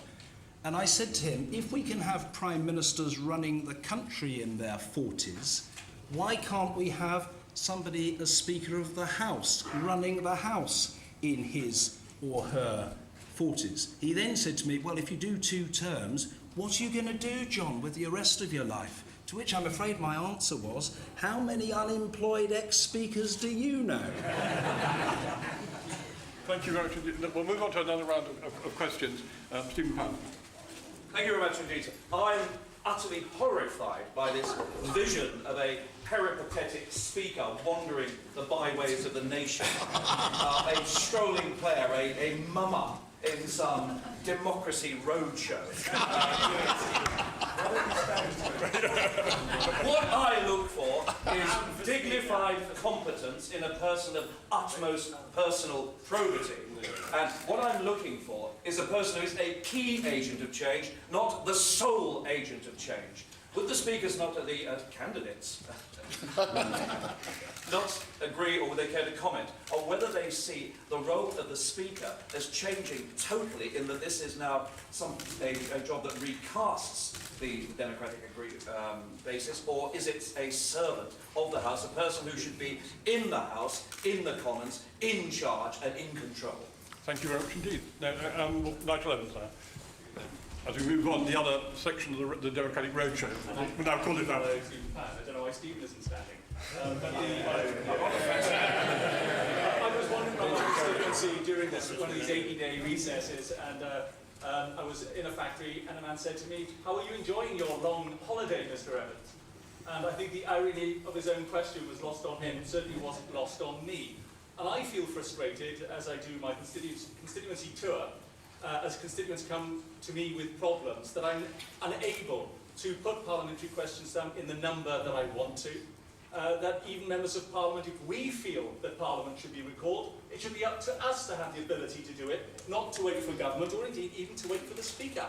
And I said to him, if we can have prime ministers running the country in their 40s, why can't we have somebody as Speaker of the House running the House in his or her 40s? He then said to me, well, if you do 2 terms, what are you going to do, John, with the rest of your life? To which I'm afraid my answer was, how many unemployed ex-speakers do you know? Thank you very much. We'll move on to another round of questions. Stephen Pound. Thank you very much indeed. I'm utterly horrified by this vision of a peripatetic speaker wandering the byways of the nation, a strolling player, a mummer in some democracy roadshow. What I look for is dignified competence in a person of utmost personal probity. And what I'm looking for is a person who is a key agent of change, not the sole agent of change. Would the speakers, not the candidates, not agree, or would they care to comment on whether they see the role of the Speaker as changing totally, in that this is now a job that recasts the democratic basis, or is it a servant of the House, a person who should be in the House, in the Commons, in charge and in control? Thank you very much indeed. Now, Nigel Evans now. As we move on, the other section of the Democratic Roadshow. We'll now call it that. I don't know why Stephen isn't standing. I was wondering about my constituency during one of these 80-day recesses, and I was in a factory, and a man said to me, "How are you enjoying your long holiday, Mr. Evans?" And I think the irony of his own question was lost on him, certainly wasn't lost on me. And I feel frustrated as I do my constituency tour, as constituents come to me with problems, that I'm unable to put parliamentary questions down in the number that I want to. That even members of Parliament, if we feel that Parliament should be recalled, it should be up to us to have the ability to do it, not to wait for government, or indeed even to wait for the Speaker.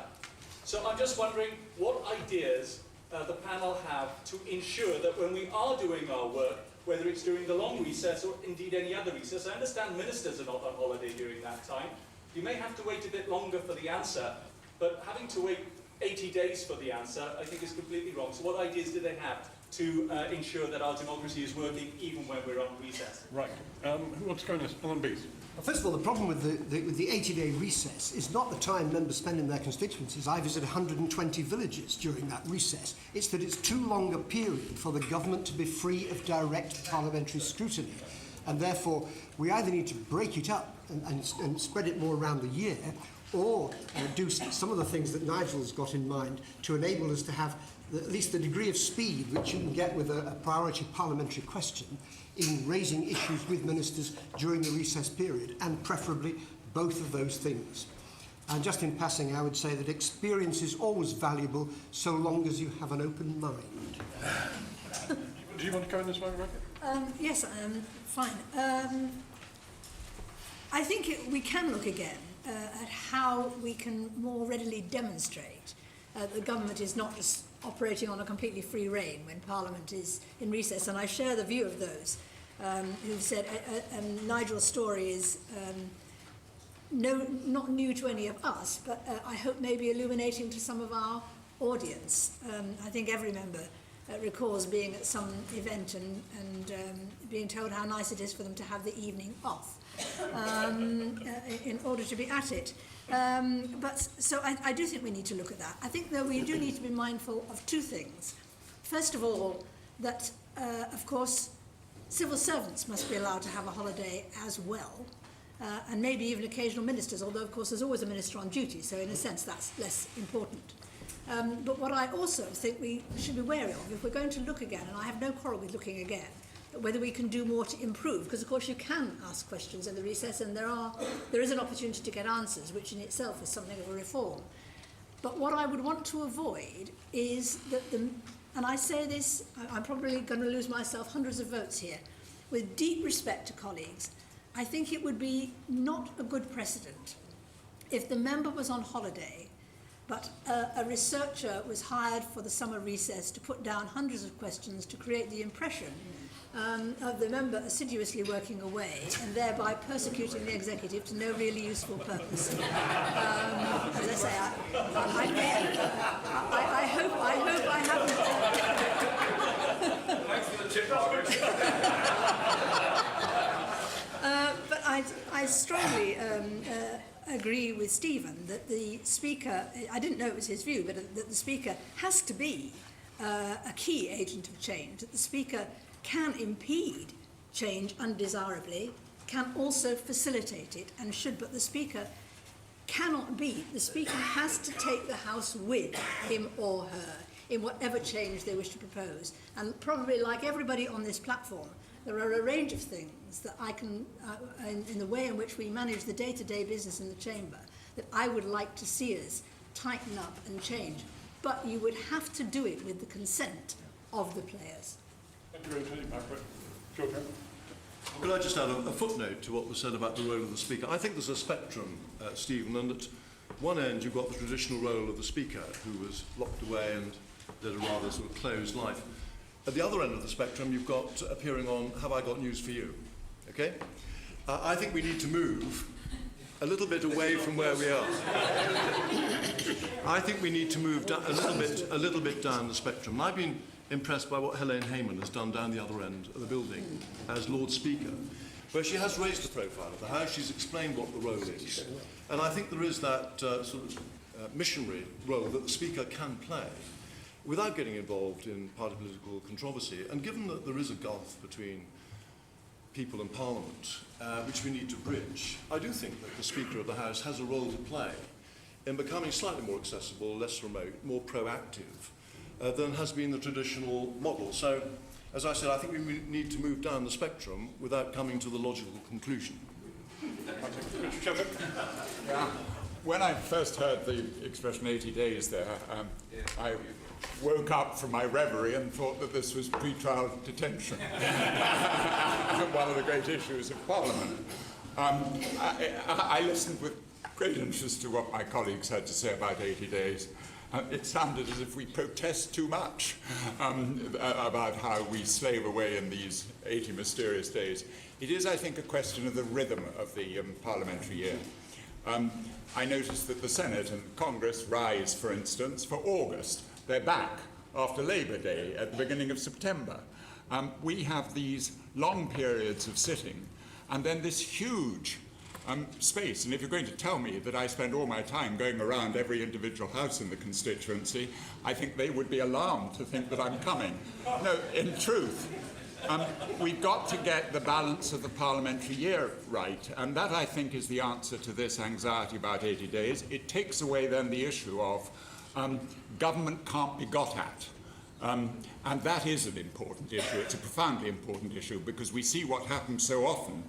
So I'm just wondering what ideas the panel have to ensure that when we are doing our work, whether it's during the long recess or indeed any other recess, I understand ministers are not on holiday during that time. You may have to wait a bit longer for the answer, but having to wait 80 days for the answer, I think is completely wrong. So what ideas do they have to ensure that our democracy is working even when we're on recess? Right. Who wants to go next? Alan Beith. Well, first of all, the problem with the 80-day recess is not the time members spend in their constituencies. I visited 120 villages during that recess. It's that it's too long a period for the government to be free of direct parliamentary scrutiny. And therefore, we either need to break it up and spread it more around the year, or do some of the things that Nigel's got in mind to enable us to have at least the degree of speed which you can get with a priority parliamentary question in raising issues with ministers during the recess period, and preferably both of those things. And just in passing, I would say that experience is always valuable so long as you have an open mind. Do you want to go in this way, Rebecca? Yes, fine. I think we can look again at how we can more readily demonstrate that the government is not just operating on a completely free rein when Parliament is in recess. And I share the view of those who've said Nigel's story is not new to any of us, but I hope maybe illuminating to some of our audience. I think every member recalls being at some event and being told how nice it is for them to have the evening off in order to be at it. So I do think we need to look at that. I think, though, we do need to be mindful of two things. First of all, that, of course, civil servants must be allowed to have a holiday as well, and maybe even occasional ministers, although, of course, there's always a minister on duty, so in a sense that's less important. But what I also think we should be wary of, if we're going to look again, and I have no quarrel with looking again, whether we can do more to improve, because of course you can ask questions in the recess and there is an opportunity to get answers, which in itself is something of a reform. But what I would want to avoid is that and I say this, I'm probably going to lose myself hundreds of votes here, with deep respect to colleagues, I think it would be not a good precedent if the member was on holiday, but a researcher was hired for the summer recess to put down hundreds of questions to create the impression of the member assiduously working away and thereby persecuting the executive to no really useful purpose. As I say, I hope I haven't. Thanks for the tip, Margaret. But I strongly agree with Stephen that the Speaker, I didn't know it was his view, but that the Speaker has to be a key agent of change, that the Speaker can impede change undesirably, can also facilitate it and should, but the Speaker cannot be. The Speaker has to take the House with him or her in whatever change they wish to propose. And probably like everybody on this platform, there are a range of things that I can, in the way in which we manage the day-to-day business in the Chamber, that I would like to see us tighten up and change. But you would have to do it with the consent of the players. Thank you very much, Margaret. George? Could I just add a footnote to what was said about the role of the Speaker? I think there's a spectrum, Stephen, and at one end you've got the traditional role of the Speaker, who was locked away and led a rather sort of closed life. At the other end of the spectrum, you've got appearing on Have I Got News for You? Okay? I think we need to move a little bit away from where we are. I think we need to move a little bit down the spectrum. And I've been impressed by what Helene Hayman has done down the other end of the building as Lord Speaker, where she has raised the profile of the House, she's explained what the role is. And I think there is that sort of missionary role that the Speaker can play without getting involved in party political controversy. And given that there is a gulf between people and Parliament, which we need to bridge, I do think that the Speaker of the House has a role to play in becoming slightly more accessible, less remote, more proactive than has been the traditional model. So, as I said, I think we need to move down the spectrum without coming to the logical conclusion. Yeah. When I first heard the expression 80 days there, I woke up from my reverie and thought that this was pre-trial detention. One of the great issues of Parliament. I listened with great interest to what my colleagues had to say about 80 days. It sounded as if we protest too much about how we slave away in these 80 mysterious days. It is, I think, a question of the rhythm of the parliamentary year. I noticed that the Senate and Congress rise, for instance, for August. They're back after Labour Day at the beginning of September. We have these long periods of sitting and then this huge space. And if you're going to tell me that I spend all my time going around every individual house in the constituency, I think they would be alarmed to think that I'm coming. No, in truth, We've got to get the balance of the parliamentary year right, and that, I think, is the answer to this anxiety about 80 days. It takes away then the issue of government can't be got at. And that is an important issue. It's a profoundly important issue, because we see what happens so often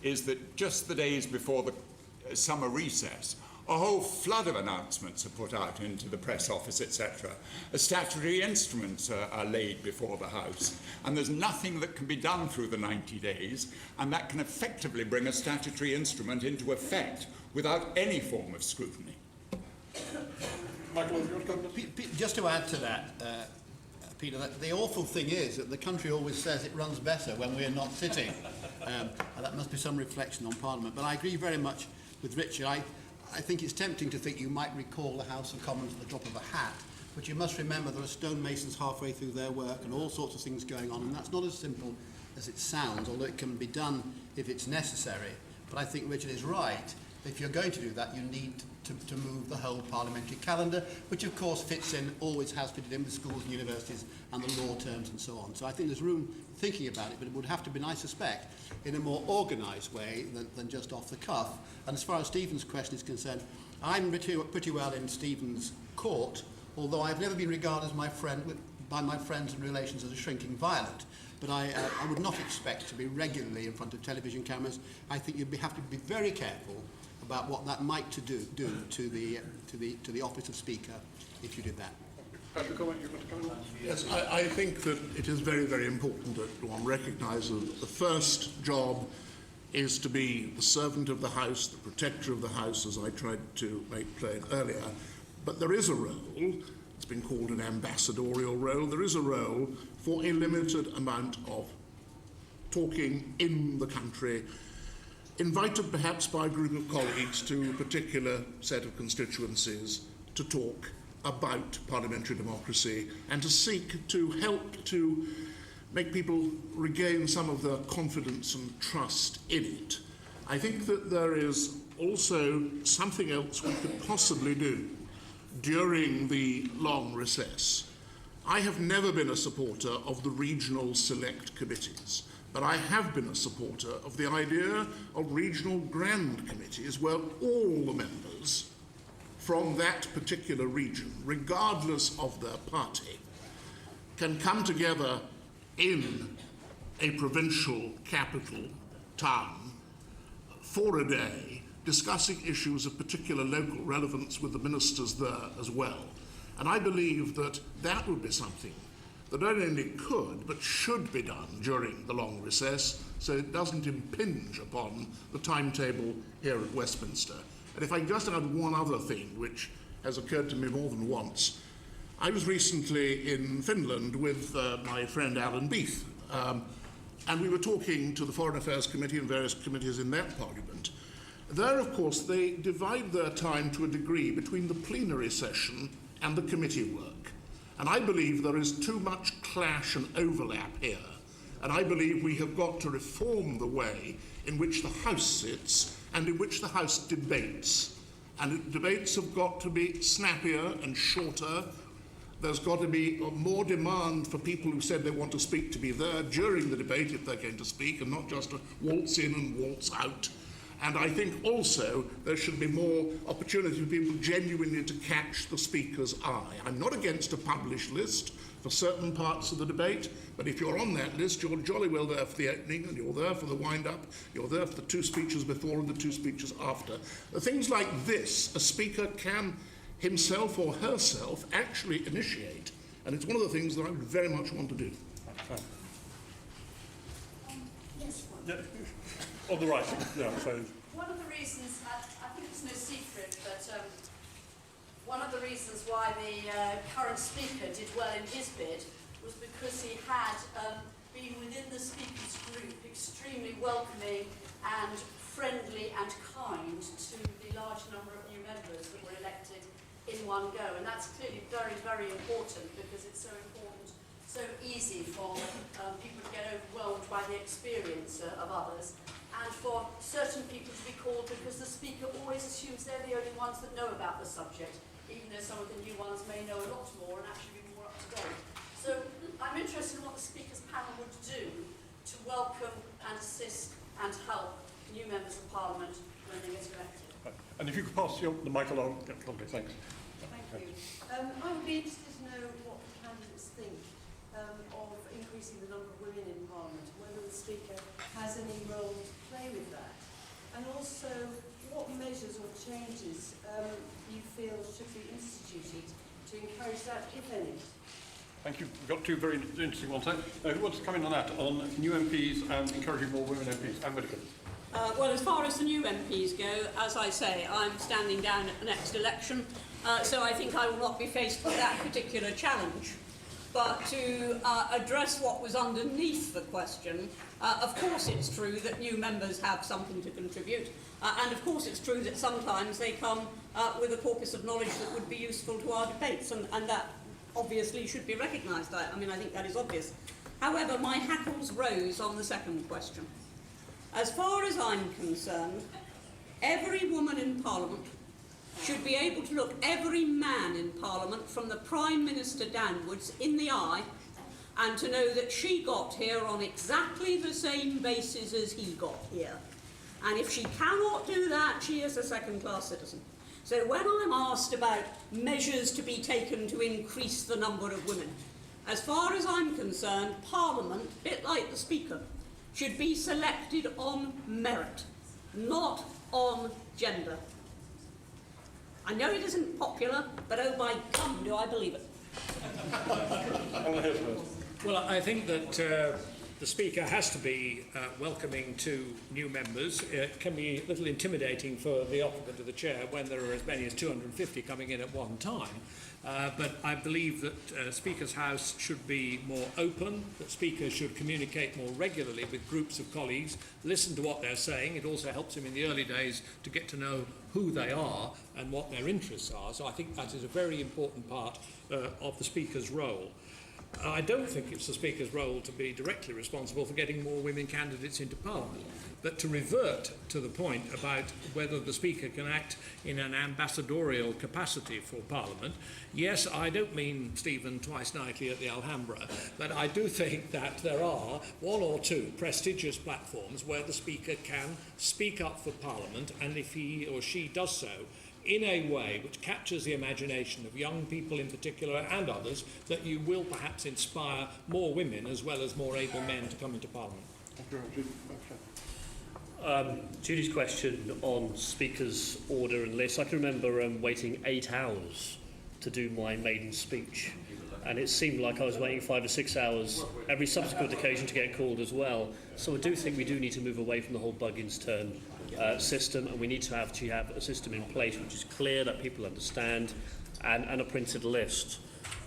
is that just the days before the summer recess, a whole flood of announcements are put out into the press office, etc. Statutory instruments are laid before the House, and there's nothing that can be done through the 90 days, and that can effectively bring a statutory instrument into effect without any form of scrutiny. Michael, just to add to that, Peter, the awful thing is that the country always says it runs better when we're not sitting. That must be some reflection on Parliament. But I agree very much with Richard. I think it's tempting to think you might recall the House of Commons at the drop of a hat, but you must remember there are stonemasons halfway through their work and all sorts of things going on, and that's not as simple as it sounds, although it can be done if it's necessary. But I think Richard is right. If you're going to do that, you need to move the whole parliamentary calendar, which of course fits in, always has fitted in with schools and universities and the law terms and so on. So I think there's room thinking about it, but it would have to be, I suspect, in a more organised way than just off the cuff. And as far as Stephen's question is concerned, I'm pretty well in Stephen's court, although I've never been regarded as by my friends and relations as a shrinking violet. But I would not expect to be regularly in front of television cameras. I think you'd have to be very careful about what that might do to the office of Speaker if you did that. Patrick Cormack, you want to come in? Yes, I think that it is very, very important that one recognises that the first job is to be the servant of the House, the protector of the House, as I tried to make plain earlier. But there is a role, it's been called an ambassadorial role, there is a role for a limited amount of talking in the country, invited perhaps by a group of colleagues to a particular set of constituencies to talk about parliamentary democracy and to seek to help to make people regain some of their confidence and trust in it. I think that there is also something else we could possibly do during the long recess. I have never been a supporter of the regional select committees, but I have been a supporter of the idea of regional grand committees where all the members from that particular region, regardless of their party, can come together in a provincial capital town for a day, discussing issues of particular local relevance with the ministers there as well. And I believe that that would be something that not only could but should be done during the long recess, so it doesn't impinge upon the timetable here at Westminster. And if I can just add one other thing, which has occurred to me more than once. I was recently in Finland with my friend Alan Beith, and we were talking to the Foreign Affairs Committee and various committees in that parliament. There, of course, they divide their time to a degree between the plenary session and the committee work. And I believe there is too much clash and overlap here. And I believe we have got to reform the way in which the House sits and in which the House debates. And debates have got to be snappier and shorter. There's got to be more demand for people who said they want to speak to be there during the debate if they're going to speak, and not just to waltz in and waltz out. And I think also there should be more opportunity for people genuinely to catch the speaker's eye. I'm not against a published list for certain parts of the debate, but if you're on that list, you're jolly well there for the opening, and you're there for the wind-up, you're there for the two speeches before and the two speeches after. Things like this, a speaker can himself or herself actually initiate, and it's one of the things that I would very much want to do. Yes. Yeah. On the right. Yeah, so. One of the reasons, I think it's no secret, but one of the reasons why the current Speaker did well in his bid was because he had been within the Speaker's group extremely welcoming and friendly and kind to the large number of new members that were elected in one go. And that's clearly very, very important because it's so important, so easy for people to get overwhelmed by the experience of others. And for certain people to be called because the Speaker always assumes they're the only ones that know about the subject, even though some of the new ones may know a lot more and actually be more up to date. So I'm interested in what the Speaker's panel would do and assist and help new members of Parliament when they get elected. And if you could pass the mic along, yeah, lovely, thanks. Thank you. I would be interested to know what the candidates think of increasing the number of women in Parliament, whether the Speaker has any role to play with that, and also what measures or changes you feel should be instituted to encourage that, if any. Thank you. We've got two very interesting ones. Who wants to come in on that, on new MPs and encouraging more women MPs? And Widdecombe. Well, as far as the new MPs go, as I say, I'm standing down at the next election, so I think I will not be faced with that particular challenge. But to address what was underneath the question, of course it's true that new members have something to contribute, and of course it's true that sometimes they come with a corpus of knowledge that would be useful to our debates, and that obviously should be recognised. I mean, I think that is obvious. However, my hackles rose on the second question. As far as I'm concerned, every woman in Parliament should be able to look every man in Parliament from the Prime Minister downwards in the eye and to know that she got here on exactly the same basis as he got here. And if she cannot do that, she is a second-class citizen. So when I'm asked about measures to be taken to increase the number of women, as far as I'm concerned, Parliament, a bit like the Speaker, should be selected on merit, not on gender. I know it isn't popular, but oh by gum, do I believe it. Well, I think that the Speaker has to be welcoming to new members. It can be a little intimidating for the occupant of the chair when there are as many as 250 coming in at one time. But I believe that Speaker's House should be more open, that Speaker should communicate more regularly with groups of colleagues, listen to what they're saying. It also helps him in the early days to get to know who they are and what their interests are. So I think that is a very important part of the Speaker's role. I don't think it's the Speaker's role to be directly responsible for getting more women candidates into Parliament, but to revert to the point about whether the Speaker can act in an ambassadorial capacity for Parliament. Yes, I don't mean Stephen twice nightly at the Alhambra, but I do think that there are one or two prestigious platforms where the Speaker can speak up for Parliament, and if he or she does so, in a way which captures the imagination of young people in particular and others, that you will perhaps inspire more women as well as more able men to come into Parliament. Judy's question on Speaker's order and list. I can remember waiting 8 hours to do my maiden speech, and it seemed like I was waiting 5 or 6 hours every subsequent occasion to get called as well. So I do think we do need to move away from the whole Buggins turn system, and we need to have a system in place which is clear, that people understand, and a printed list.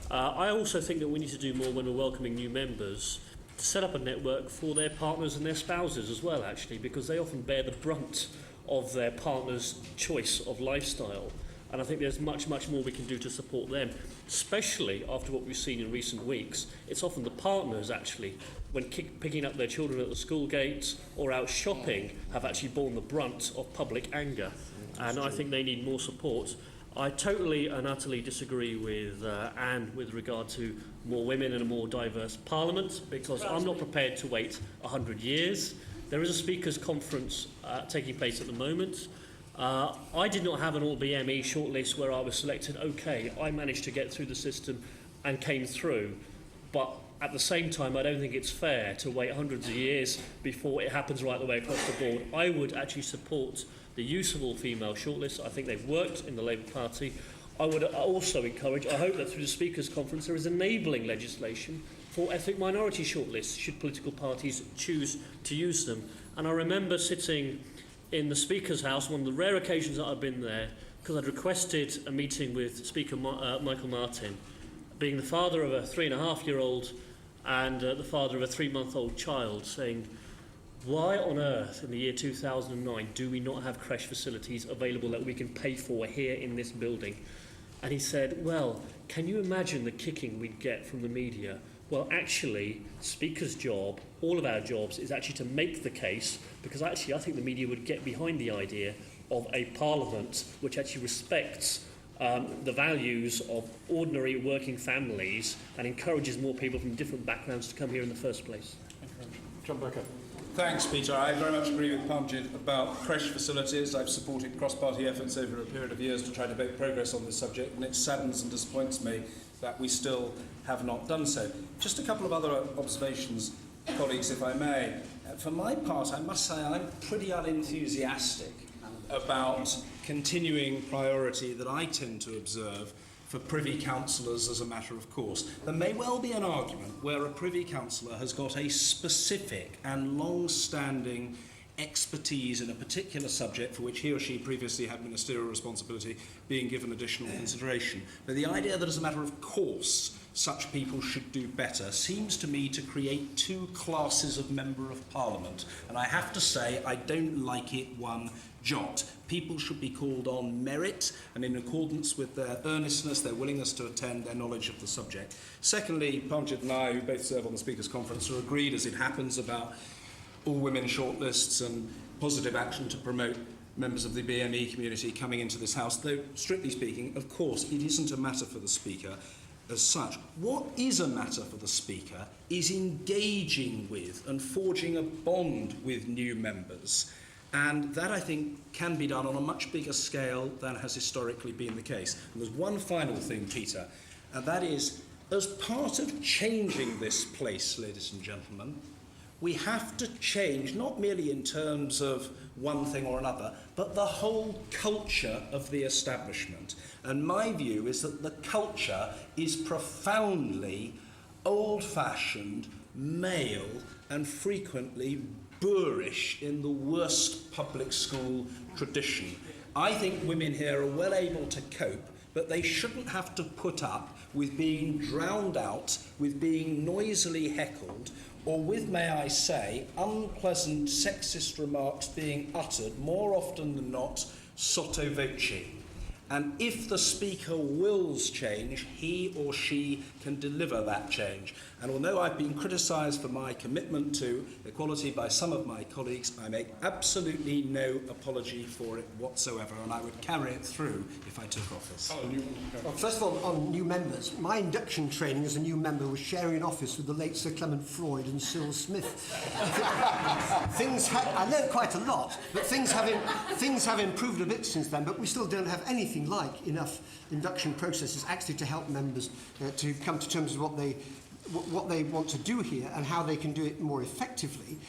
I also think that we need to do more when we're welcoming new members to set up a network for their partners and their spouses as well, actually, because they often bear the brunt of their partner's choice of lifestyle. And I think there's much, much more we can do to support them, especially after what we've seen in recent weeks. It's often the partners, actually, when picking up their children at the school gates or out shopping, have actually borne the brunt of public anger. And I think they need more support. I totally and utterly disagree with Anne with regard to more women and a more diverse Parliament, because I'm not prepared to wait 100 years. There is a Speakers' Conference taking place at the moment. I did not have an all-BME shortlist where I was selected. Okay, I managed to get through the system and came through. But at the same time, I don't think it's fair to wait hundreds of years before it happens right the way across the board. I would actually support the use of all female shortlists. I think they've worked in the Labour Party. I would also encourage, I hope that through the Speakers' Conference there is enabling legislation for ethnic minority shortlists, should political parties choose to use them. And I remember sitting in the Speaker's House, one of the rare occasions that I've been there, because I'd requested a meeting with Speaker Michael Martin, being the father of a 3.5-year-old and the father of a 3-month-old child, saying, why on earth in the year 2009 do we not have creche facilities available that we can pay for here in this building? And he said, well, can you imagine the kicking we'd get from the media? Well, actually, Speaker's job, all of our jobs, is actually to make the case, because actually I think the media would get behind the idea of a Parliament which actually respects the values of ordinary working families and encourages more people from different backgrounds to come here in the first place. John Bercow. Thanks, Peter. I very much agree with Parmjit about creche facilities. I've supported cross-party efforts over a period of years to try to make progress on this subject, and it saddens and disappoints me that we still have not done so. Just a couple of other observations, colleagues, if I may. For my part, I must say I'm pretty unenthusiastic about continuing priority that I tend to observe for Privy Councillors as a matter of course. There may well be an argument where a Privy Councillor has got a specific and long-standing expertise in a particular subject for which he or she previously had ministerial responsibility being given additional consideration. But the idea that as a matter of course such people should do better seems to me to create two classes of Member of Parliament. And I have to say I don't like it one jot. People should be called on merit and in accordance with their earnestness, their willingness to attend, their knowledge of the subject. Secondly, Parmjit and I, who both serve on the Speakers' Conference, are agreed, as it happens, about all-women shortlists and positive action to promote members of the BME community coming into this House, though, strictly speaking, of course, it isn't a matter for the Speaker as such. What is a matter for the Speaker is engaging with and forging a bond with new members. And that, I think, can be done on a much bigger scale than has historically been the case. And there's one final thing, Peter, and that is, as part of changing this place, ladies and gentlemen, we have to change, not merely in terms of one thing or another, but the whole culture of the establishment. And my view is that the culture is profoundly old-fashioned, male, and frequently boorish in the worst public school tradition. I think women here are well able to cope, but they shouldn't have to put up with being drowned out, with being noisily heckled, or with, may I say, unpleasant sexist remarks being uttered more often than not sotto voce. And if the Speaker wills change, he or she can deliver that change. And although I've been criticised for my commitment to equality by some of my colleagues, I make absolutely no apology for it whatsoever, and I would carry it through if I took office. Well, first of all, on new members, my induction training as a new member was sharing an office with the late Sir Clement Freud and Cyril Smith. I learned quite a lot, but things have improved a bit since then, but we still don't have anything like enough induction processes actually to help members to come to terms with what they want to do here and how they can do it more effectively.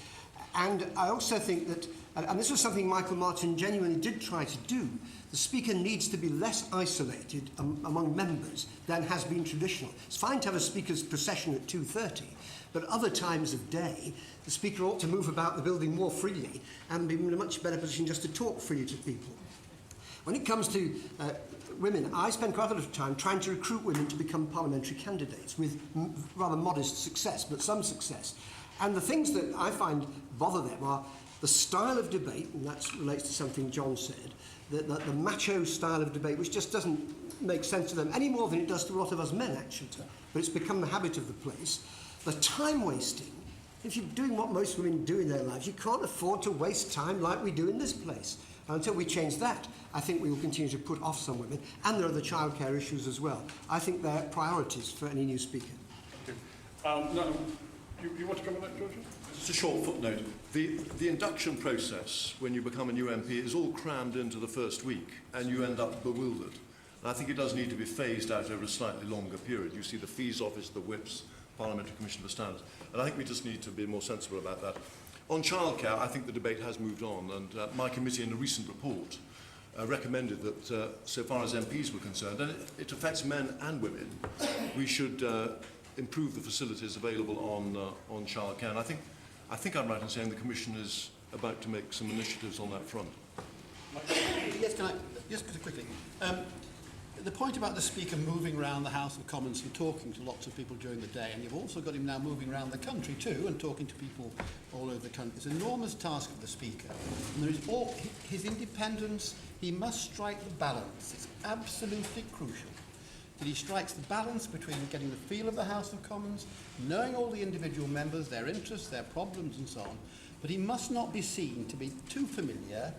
And I also think that, and this was something Michael Martin genuinely did try to do, the Speaker needs to be less isolated among members than has been traditional. It's fine to have a Speaker's procession at 2:30, but other times of day, the Speaker ought to move about the building more freely and be in a much better position just to talk freely to people. When it comes to women, I spend quite a lot of time trying to recruit women to become parliamentary candidates with rather modest success, but some success. And the things that I find bother them are the style of debate, and that relates to something John said, the macho style of debate, which just doesn't make sense to them any more than it does to a lot of us men, actually. But it's become the habit of the place. The time wasting. If you're doing what most women do in their lives, you can't afford to waste time like we do in this place. And until we change that, I think we will continue to put off some women. And there are the childcare issues as well. I think they're priorities for any new Speaker. Thank you. No, you want to come on that, Georgia? Just a short footnote. The induction process, when you become a new MP, is all crammed into the first week, and you end up bewildered. And I think it does need to be phased out over a slightly longer period. You see the Fees Office, the Whips, Parliamentary Commission for Standards. And I think we just need to be more sensible about that. On childcare, I think the debate has moved on, and my committee in a recent report recommended that, so far as MPs were concerned, and it affects men and women, we should improve the facilities available on childcare. And I think I'm right in saying the Commission is about to make some initiatives on that front. Yes, can I just quickly? The point about the Speaker moving around the House of Commons and talking to lots of people during the day, and you've also got him now moving around the country too and talking to people all over the country. It's an enormous task of the Speaker. And there is all his independence. He must strike the balance. It's absolutely crucial that he strikes the balance between getting the feel of the House of Commons, knowing all the individual members, their interests, their problems and so on, but he must not be seen to be too familiar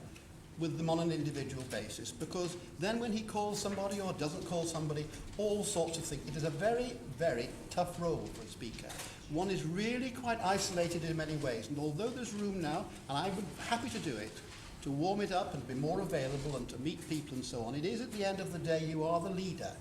with them on an individual basis, because then when he calls somebody or doesn't call somebody, all sorts of things. It is a very, very tough role for a speaker. One is really quite isolated in many ways, and although there's room now, and I would be happy to do it, to warm it up and be more available and to meet people and so on, it is at the end of the day you are the leader.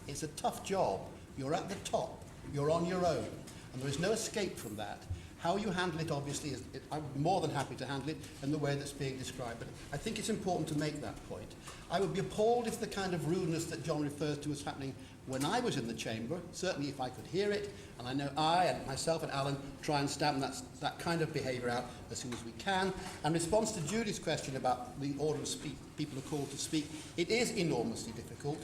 It's a tough job. You're at the top. You're on your own. And there is no escape from that. How you handle it, obviously, I'm more than happy to handle it in the way that's being described. But I think it's important to make that point. I would be appalled if the kind of rudeness that John refers to was happening when I was in the chamber, certainly if I could hear it, and I know I and myself and Alan try and stamp that kind of behaviour out as soon as we can. In response to Judy's question about the order of people are called to speak, it is enormously difficult.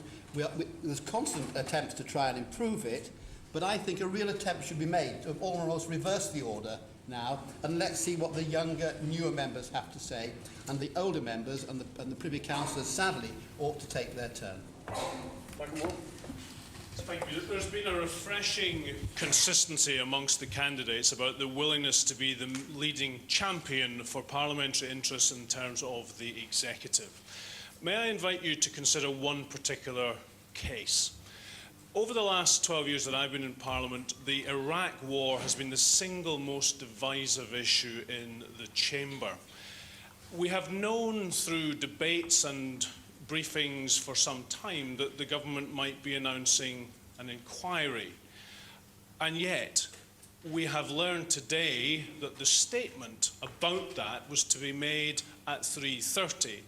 There's constant attempts to try and improve it, but I think a real attempt should be made to almost reverse the order now, and let's see what the younger, newer members have to say, and the older members and the Privy Councillors, sadly, ought to take their turn. Thank you. There's been a refreshing consistency amongst the candidates about the willingness to be the leading champion for parliamentary interests in terms of the executive. May I invite you to consider one particular case? Over the last 12 years that I've been in Parliament, the Iraq War has been the single most divisive issue in the Chamber. We have known through debates and briefings for some time that the government might be announcing an inquiry. And yet, we have learned today that the statement about that was to be made at 3:30.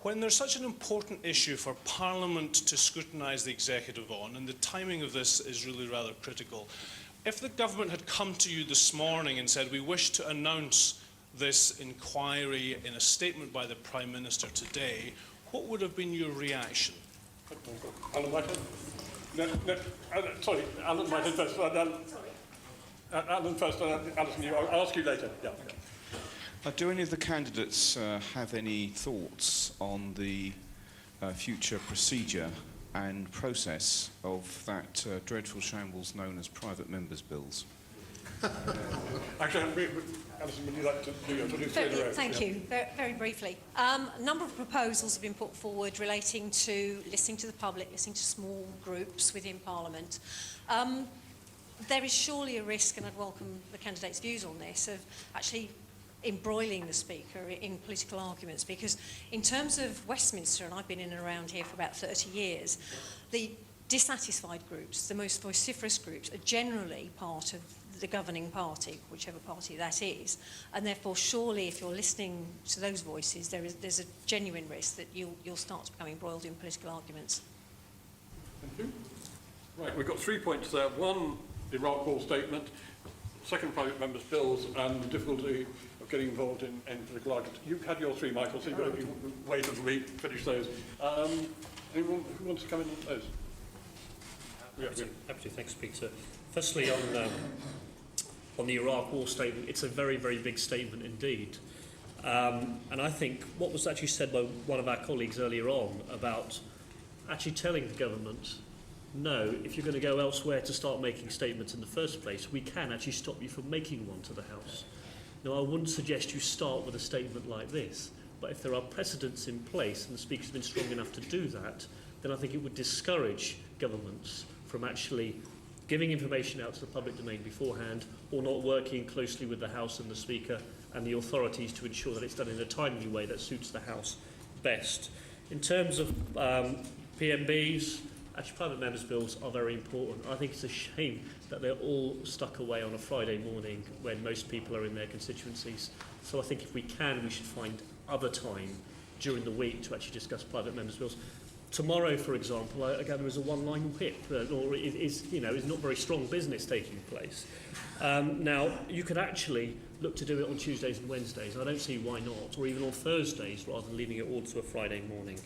When there's such an important issue for Parliament to scrutinise the executive on, and the timing of this is really rather critical, if the government had come to you this morning and said, we wish to announce this inquiry in a statement by the Prime Minister today, what would have been your reaction? Alan Whitehead? Sorry, Alan Whitehead first. Alan first, Alison, I'll ask you later. Yeah. Do any of the candidates have any thoughts on the future procedure and process of that dreadful shambles known as private members' bills? Actually, Alison, would you like to do your Thank you. Very briefly. A number of proposals have been put forward relating to listening to the public, listening to small groups within Parliament. There is surely a risk, and I'd welcome the candidates' views on this, of actually embroiling the Speaker in political arguments, because in terms of Westminster, and I've been in and around here for about 30 years, the dissatisfied groups, the most vociferous groups, are generally part of the governing party, whichever party that is, and therefore surely if you're listening to those voices, there's a genuine risk that you'll start to become embroiled in political arguments. Thank you. Right, we've got 3 points there. One, the Iraq War statement. Second, private members' bills, and the difficulty of getting involved in political arguments. You've had your 3, Michael, so you wait until we finish those. Anyone who wants to come in on those? Happy to. Thanks, Peter. Firstly, on the Iraq War statement, it's a very, very big statement indeed. And I think what was actually said by one of our colleagues earlier on about actually telling the government, no, if you're going to go elsewhere to start making statements in the first place, we can actually stop you from making one to the House. Now, I wouldn't suggest you start with a statement like this, but if there are precedents in place and the Speaker's been strong enough to do that, then I think it would discourage governments from actually giving information out to the public domain beforehand, or not working closely with the House and the Speaker and the authorities to ensure that it's done in a timely way that suits the House best. In terms of PMBs, actually private members' bills are very important. I think it's a shame that they're all stuck away on a Friday morning when most people are in their constituencies. So I think if we can, we should find other time during the week to actually discuss private members' bills. Tomorrow, for example, I gather is a one-line whip, or is not very strong business taking place. Now, you could actually look to do it on Tuesdays and Wednesdays. I don't see why not, or even on Thursdays, rather than leaving it all to a Friday morning.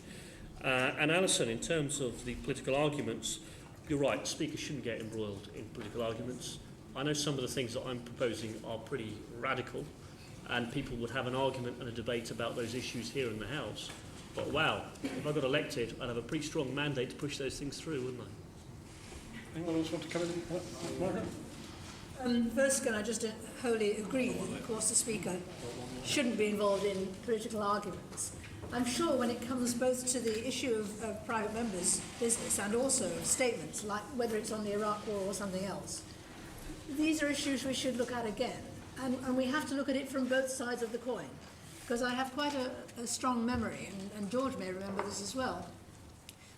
And Alison, in terms of the political arguments, you're right, speakers shouldn't get embroiled in political arguments. I know some of the things that I'm proposing are pretty radical, and people would have an argument and a debate about those issues here in the House. But wow, if I got elected, I'd have a pretty strong mandate to push those things through, wouldn't I? Anyone else want to come in? Margaret? First, can I just wholly agree that, of course, the Speaker shouldn't be involved in political arguments. I'm sure when it comes both to the issue of private members' business and also of statements, like whether it's on the Iraq War or something else, these are issues we should look at again. And we have to look at it from both sides of the coin. Because I have quite a strong memory, and George may remember this as well.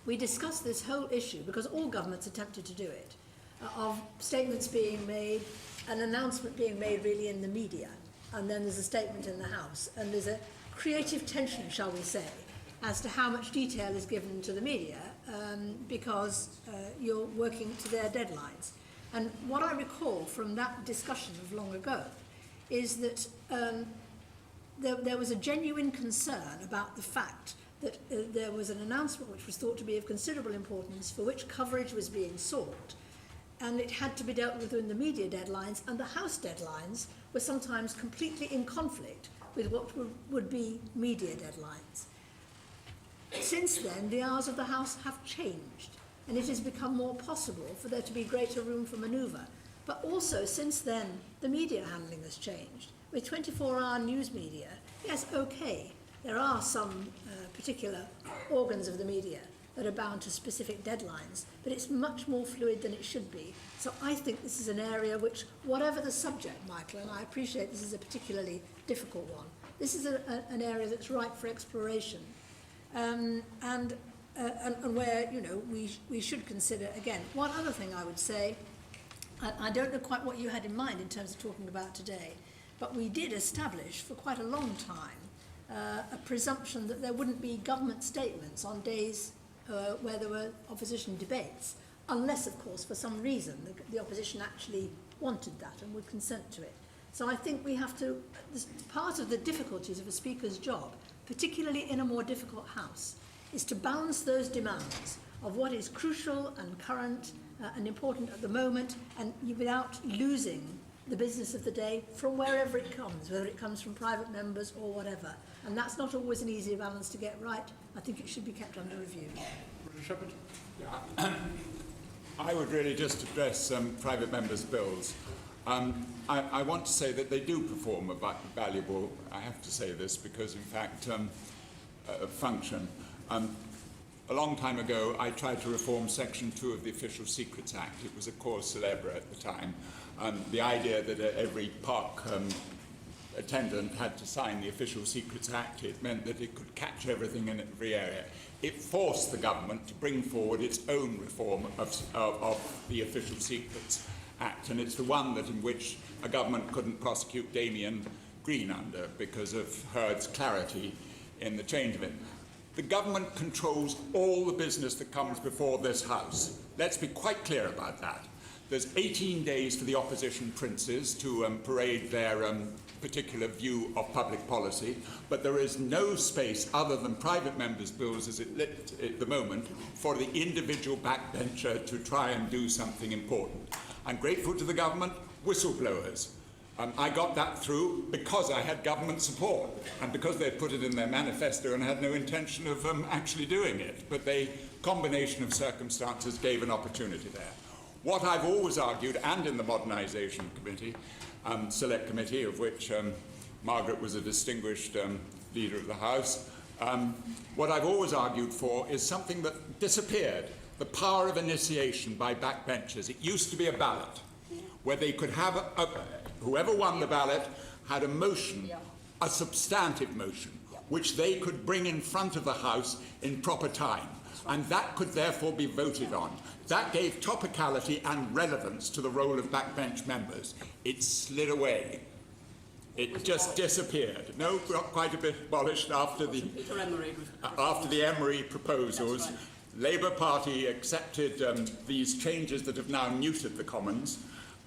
We discussed this whole issue, because all governments attempted to do it, of statements being made, an announcement being made really in the media, and then there's a statement in the House, and there's a creative tension, shall we say, as to how much detail is given to the media, because you're working to their deadlines. And what I recall from that discussion of long ago is that there was a genuine concern about the fact that there was an announcement which was thought to be of considerable importance, for which coverage was being sought, and it had to be dealt with within the media deadlines, and the House deadlines were sometimes completely in conflict with what would be media deadlines. Since then, the hours of the House have changed, and it has become more possible for there to be greater room for manoeuvre. But also, since then, the media handling has changed. With 24-hour news media, yes, okay, there are some particular organs of the media that are bound to specific deadlines, but it's much more fluid than it should be. So I think this is an area which, whatever the subject, Michael, and I appreciate this is a particularly difficult one, this is an area that's ripe for exploration. And where, you know, we should consider, again, one other thing I would say, I don't know quite what you had in mind in terms of talking about today, but we did establish for quite a long time a presumption that there wouldn't be government statements on days where there were opposition debates, unless, of course, for some reason the opposition actually wanted that and would consent to it. So I think we have to, part of the difficulties of a speaker's job, particularly in a more difficult House, is to balance those demands of what is crucial and current and important at the moment, and without losing the business of the day from wherever it comes, whether it comes from private members or whatever. And that's not always an easy balance to get right. I think it should be kept under review. Yeah. I would really just address private members' bills. I want to say that they do perform a valuable, I have to say this because in fact, function. A long time ago, I tried to reform Section 2 of the Official Secrets Act. It was a cause célèbre at the time. The idea that every park attendant had to sign the Official Secrets Act, it meant that it could catch everything in every area. It forced the government to bring forward its own reform of the Official Secrets Act, and it's the one that in which a government couldn't prosecute Damien Green under because of Hurd's clarity in the change of it. The government controls all the business that comes before this House. Let's be quite clear about that. There's 18 days for the opposition princes to parade their particular view of public policy, but there is no space other than private members' bills as it lit at the moment for the individual backbencher to try and do something important. I'm grateful to the government, whistleblowers. I got that through because I had government support and because they put it in their manifesto and had no intention of actually doing it. But the combination of circumstances gave an opportunity there. What I've always argued, and in the Modernisation Committee, Select Committee, of which Margaret was a distinguished leader of the House, what I've always argued for is something that disappeared, the power of initiation by backbenchers. It used to be a ballot where they could have whoever won the ballot had a motion, a substantive motion, which they could bring in front of the House in proper time. And that could therefore be voted on. That gave topicality and relevance to the role of backbench members. It slid away. It just disappeared. No, got quite a bit abolished after the Emery proposals. Right. Labour Party accepted these changes that have now neutered the Commons,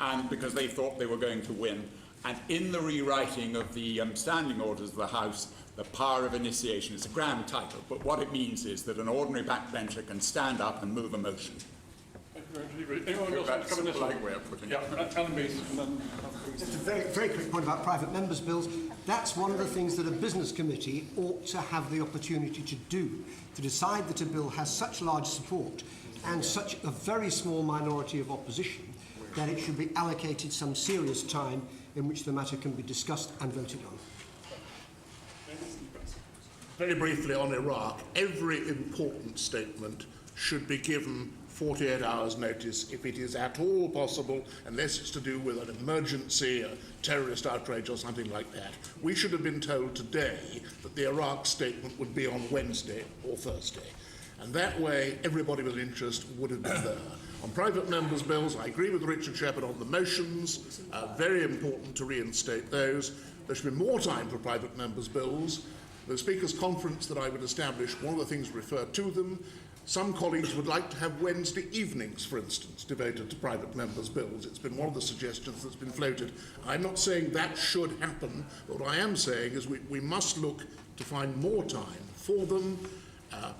and because they thought they were going to win. And in the rewriting of the standing orders of the House, the power of initiation is a grand title, but what it means is that an ordinary backbencher can stand up and move a motion. Anyone else want to come in this way? Alan Beith, and then... Just a very quick point about private members' bills. That's one of the things that a business committee ought to have the opportunity to do, to decide that a bill has such large support and such a very small minority of opposition that it should be allocated some serious time in which the matter can be discussed and voted on. very briefly on Iraq, every important statement should be given 48 hours notice if it is at all possible, unless it's to do with an emergency, a terrorist outrage or something like that. We should have been told today that the Iraq statement would be on Wednesday or Thursday. And that way, everybody with interest would have been there. On private members' bills, I agree with Richard Shepherd on the motions. Very important to reinstate those. There should be more time for private members' bills. The Speakers' Conference that I would establish, one of the things referred to them. Some colleagues would like to have Wednesday evenings, for instance, devoted to private members' bills. It's been one of the suggestions that's been floated. I'm not saying that should happen, but what I am saying is we must look to find more time for them,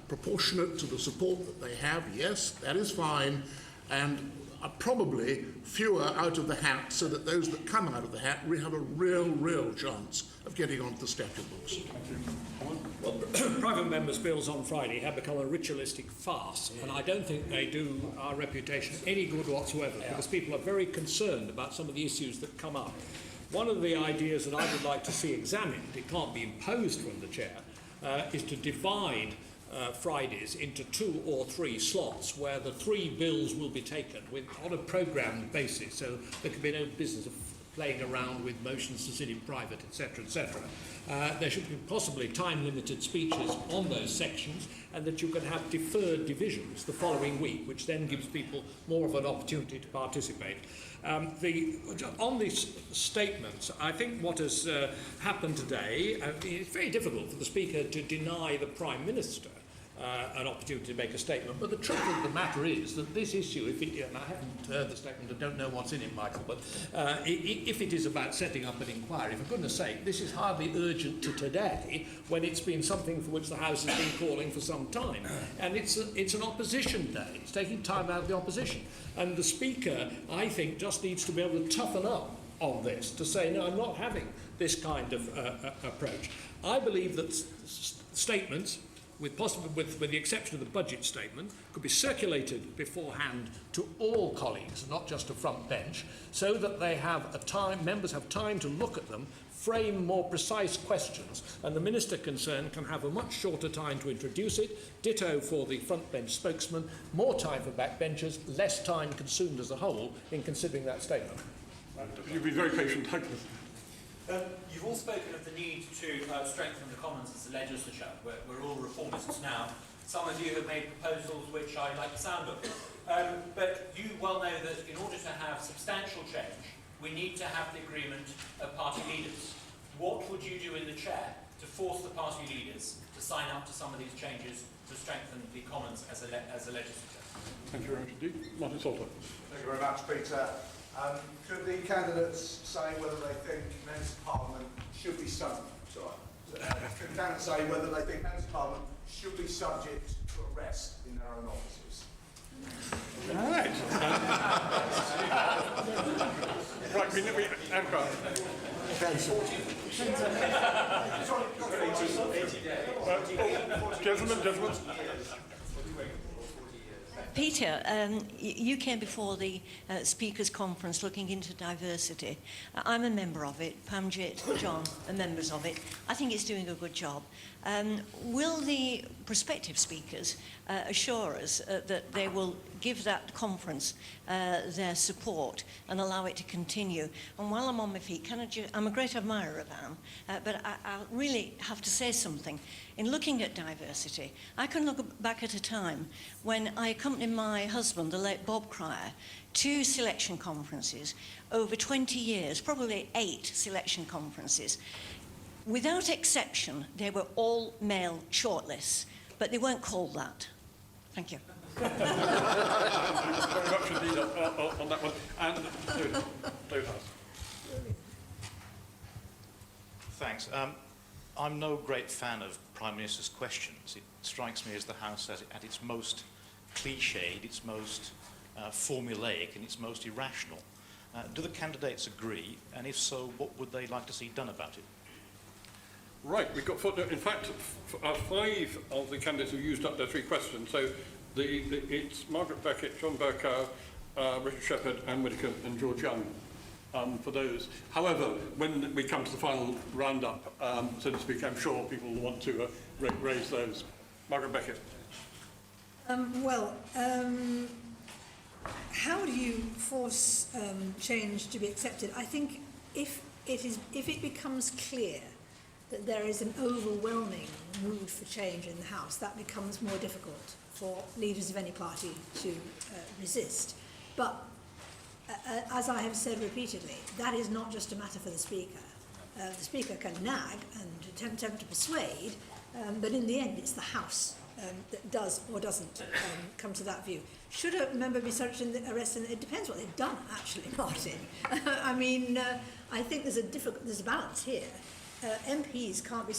proportionate to the support that they have. Yes, that is fine, and probably fewer out of the hat, so that those that come out of the hat we have a real chance of getting onto the statute books. Well, private members' bills on Friday have become a ritualistic farce, and I don't think they do our reputation any good whatsoever, because people are very concerned about some of the issues that come up. One of the ideas that I would like to see examined, it can't be imposed from the chair, is to divide Fridays into 2 or 3 slots where the 3 bills will be taken on a programmed basis, so there can be no business of playing around with motions to sit in private, etc., etc. There should be possibly time-limited speeches on those sections, and that you can have deferred divisions the following week, which then gives people more of an opportunity to participate. On these statements, I think what has happened today, it's very difficult for the Speaker to deny the Prime Minister an opportunity to make a statement, but the truth of the matter is that this issue, and I haven't heard the statement, I don't know what's in it, Michael, but if it is about setting up an inquiry, for goodness sake, this is hardly urgent to today, when it's been something for which the House has been calling for some time. And it's an opposition day. It's taking time out of the opposition. And the Speaker, I think, just needs to be able to toughen up on this, to say, no, I'm not having this kind of approach. I believe that statements, with the exception of the budget statement, could be circulated beforehand to all colleagues, not just a front bench, so that they have members have time to look at them, frame more precise questions, and the minister concerned can have a much shorter time to introduce it. Ditto for the front bench spokesman, more time for backbenchers, less time consumed as a whole in considering that statement. You've been very patient. You've all spoken of the need to strengthen the Commons as a legislature. We're all reformists now. Some of you have made proposals which I like the sound of. But you well know that in order to have substantial change, we need to have the agreement of party leaders. What would you do in the chair to force the party leaders to sign up to some of these changes to strengthen the Commons as a legislature? Thank you very much indeed. Martin Salter. Thank you very much, Peter. Could the candidates say whether they think members of Parliament should be subject? Could the candidates say whether they think members of Parliament should be subject to arrest in their own offices? All right. Right, we Gentlemen. Peter, you came before the Speakers' Conference looking into diversity. I'm a member of it. Parmjit, John are members of it. I think it's doing a good job. Will the prospective speakers assure us that they will give that conference their support and allow it to continue? And while I'm on my feet, I'm a great admirer of Anne, but I really have to say something. In looking at diversity, I can look back at a time when I accompanied my husband, the late Bob Cryer, to selection conferences over 20 years, probably 8 selection conferences. Without exception, they were all male shortlists, but they weren't called that. Thank you. Very much indeed on that one. And David House. Thanks. I'm no great fan of Prime Minister's questions. It strikes me as the House at its most cliched, its most formulaic, and its most irrational. Do the candidates agree? And if so, what would they like to see done about it? Right, we've got footnote. In fact, 5 of the candidates have used up their 3 questions. So it's Margaret, Beckett, John Bercow, Richard Shepherd, and Widdecombe, and George Young. for those. However, when we come to the final roundup, so to speak, I'm sure people will want to raise those. Margaret Beckett. How do you force change to be accepted? I think if it becomes clear that there is an overwhelming mood for change in the House, that becomes more difficult for leaders of any party to resist. But as I have said repeatedly, that is not just a matter for the Speaker. The Speaker can nag and attempt to persuade, but in the end it's the House that does or doesn't come to that view. Should a member be subject to arrest? It depends what they've done, actually, Martin. I mean, I think there's a balance here. MPs can't be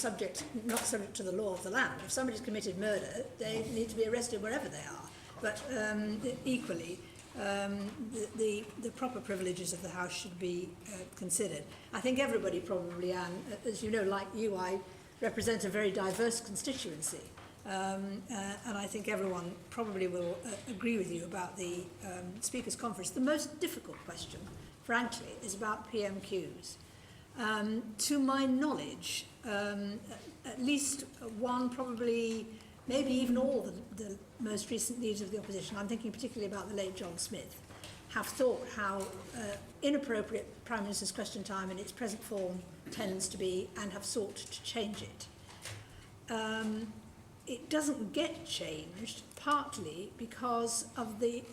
not subject to the law of the land. If somebody's committed murder, they need to be arrested wherever they are. But equally, the proper privileges of the House should be considered. I think everybody probably, Anne, as you know, like you, I represent a very diverse constituency. And I think everyone probably will agree with you about the Speaker's Conference. The most difficult question, frankly, is about PMQs. To my knowledge, at least one, probably, maybe even all the most recent leaders of the opposition, I'm thinking particularly about the late John Smith, have thought how inappropriate Prime Minister's Question Time in its present form tends to be, and have sought to change it. It doesn't get changed partly because of the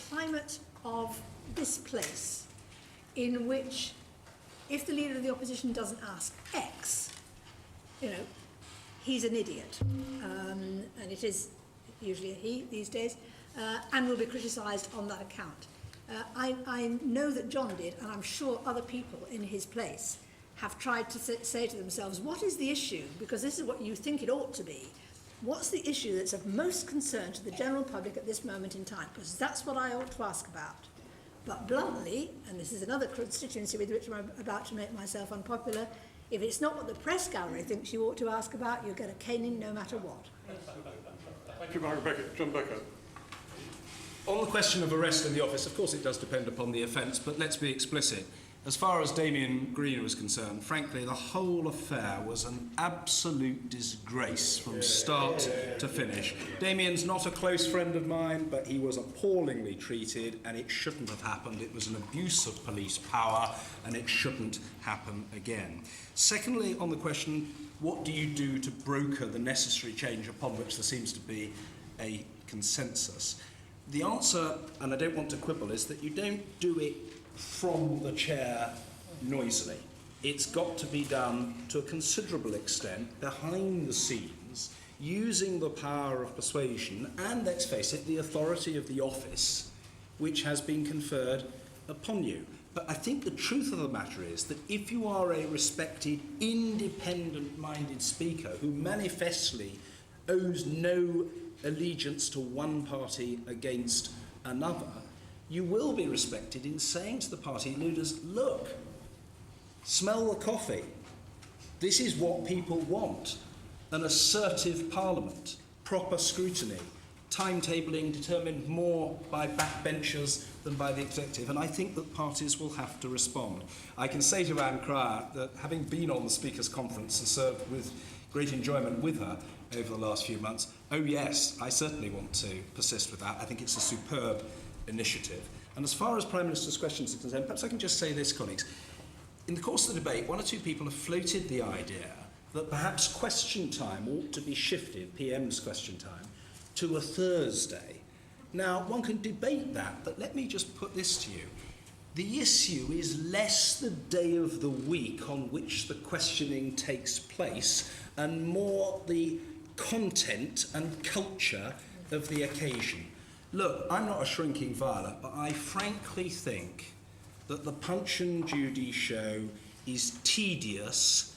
climate of this place, in which if the leader of the opposition doesn't ask X, he's an idiot, and it is usually a he these days, and will be criticised on that account. I know that John did, and I'm sure other people in his place have tried to say to themselves, what is the issue? Because this is what you think it ought to be. What's the issue that's of most concern to the general public at this moment in time? Because that's what I ought to ask about. But bluntly, and this is another constituency with which I'm about to make myself unpopular, if it's not what the press gallery thinks you ought to ask about, you'll get a caning no matter what. Thank you, Margaret Beckett. John Bercow. On the question of arrest in the office, of course it does depend upon the offence, but let's be explicit. As far as Damien Green was concerned, frankly, the whole affair was an absolute disgrace from start to finish. Damien's not a close friend of mine, but he was appallingly treated, and it shouldn't have happened. It was an abuse of police power, and it shouldn't happen again. Secondly, on the question, what do you do to broker the necessary change upon which there seems to be a consensus? The answer, and I don't want to quibble, is that you don't do it from the chair noisily. It's got to be done to a considerable extent behind the scenes, using the power of persuasion and, let's face it, the authority of the office which has been conferred upon you. But I think the truth of the matter is that if you are a respected, independent-minded speaker who manifestly owes no allegiance to one party against another, you will be respected in saying to the party leaders, look, smell the coffee. This is what people want. An assertive parliament, proper scrutiny, timetabling determined more by backbenchers than by the executive, and I think that parties will have to respond. I can say to Anne Cryer that having been on the Speaker's Conference and served with great enjoyment with her over the last few months, oh yes, I certainly want to persist with that. I think it's a superb initiative. And as far as Prime Minister's questions are concerned, perhaps I can just say this, colleagues. In the course of the debate, one or two people have floated the idea that perhaps question time ought to be shifted, PM's question time, to a Thursday. Now, one can debate that, but let me just put this to you. The issue is less the day of the week on which the questioning takes place and more the content and culture of the occasion. Look, I'm not a shrinking violet, but I frankly think that the Punch and Judy show is tedious,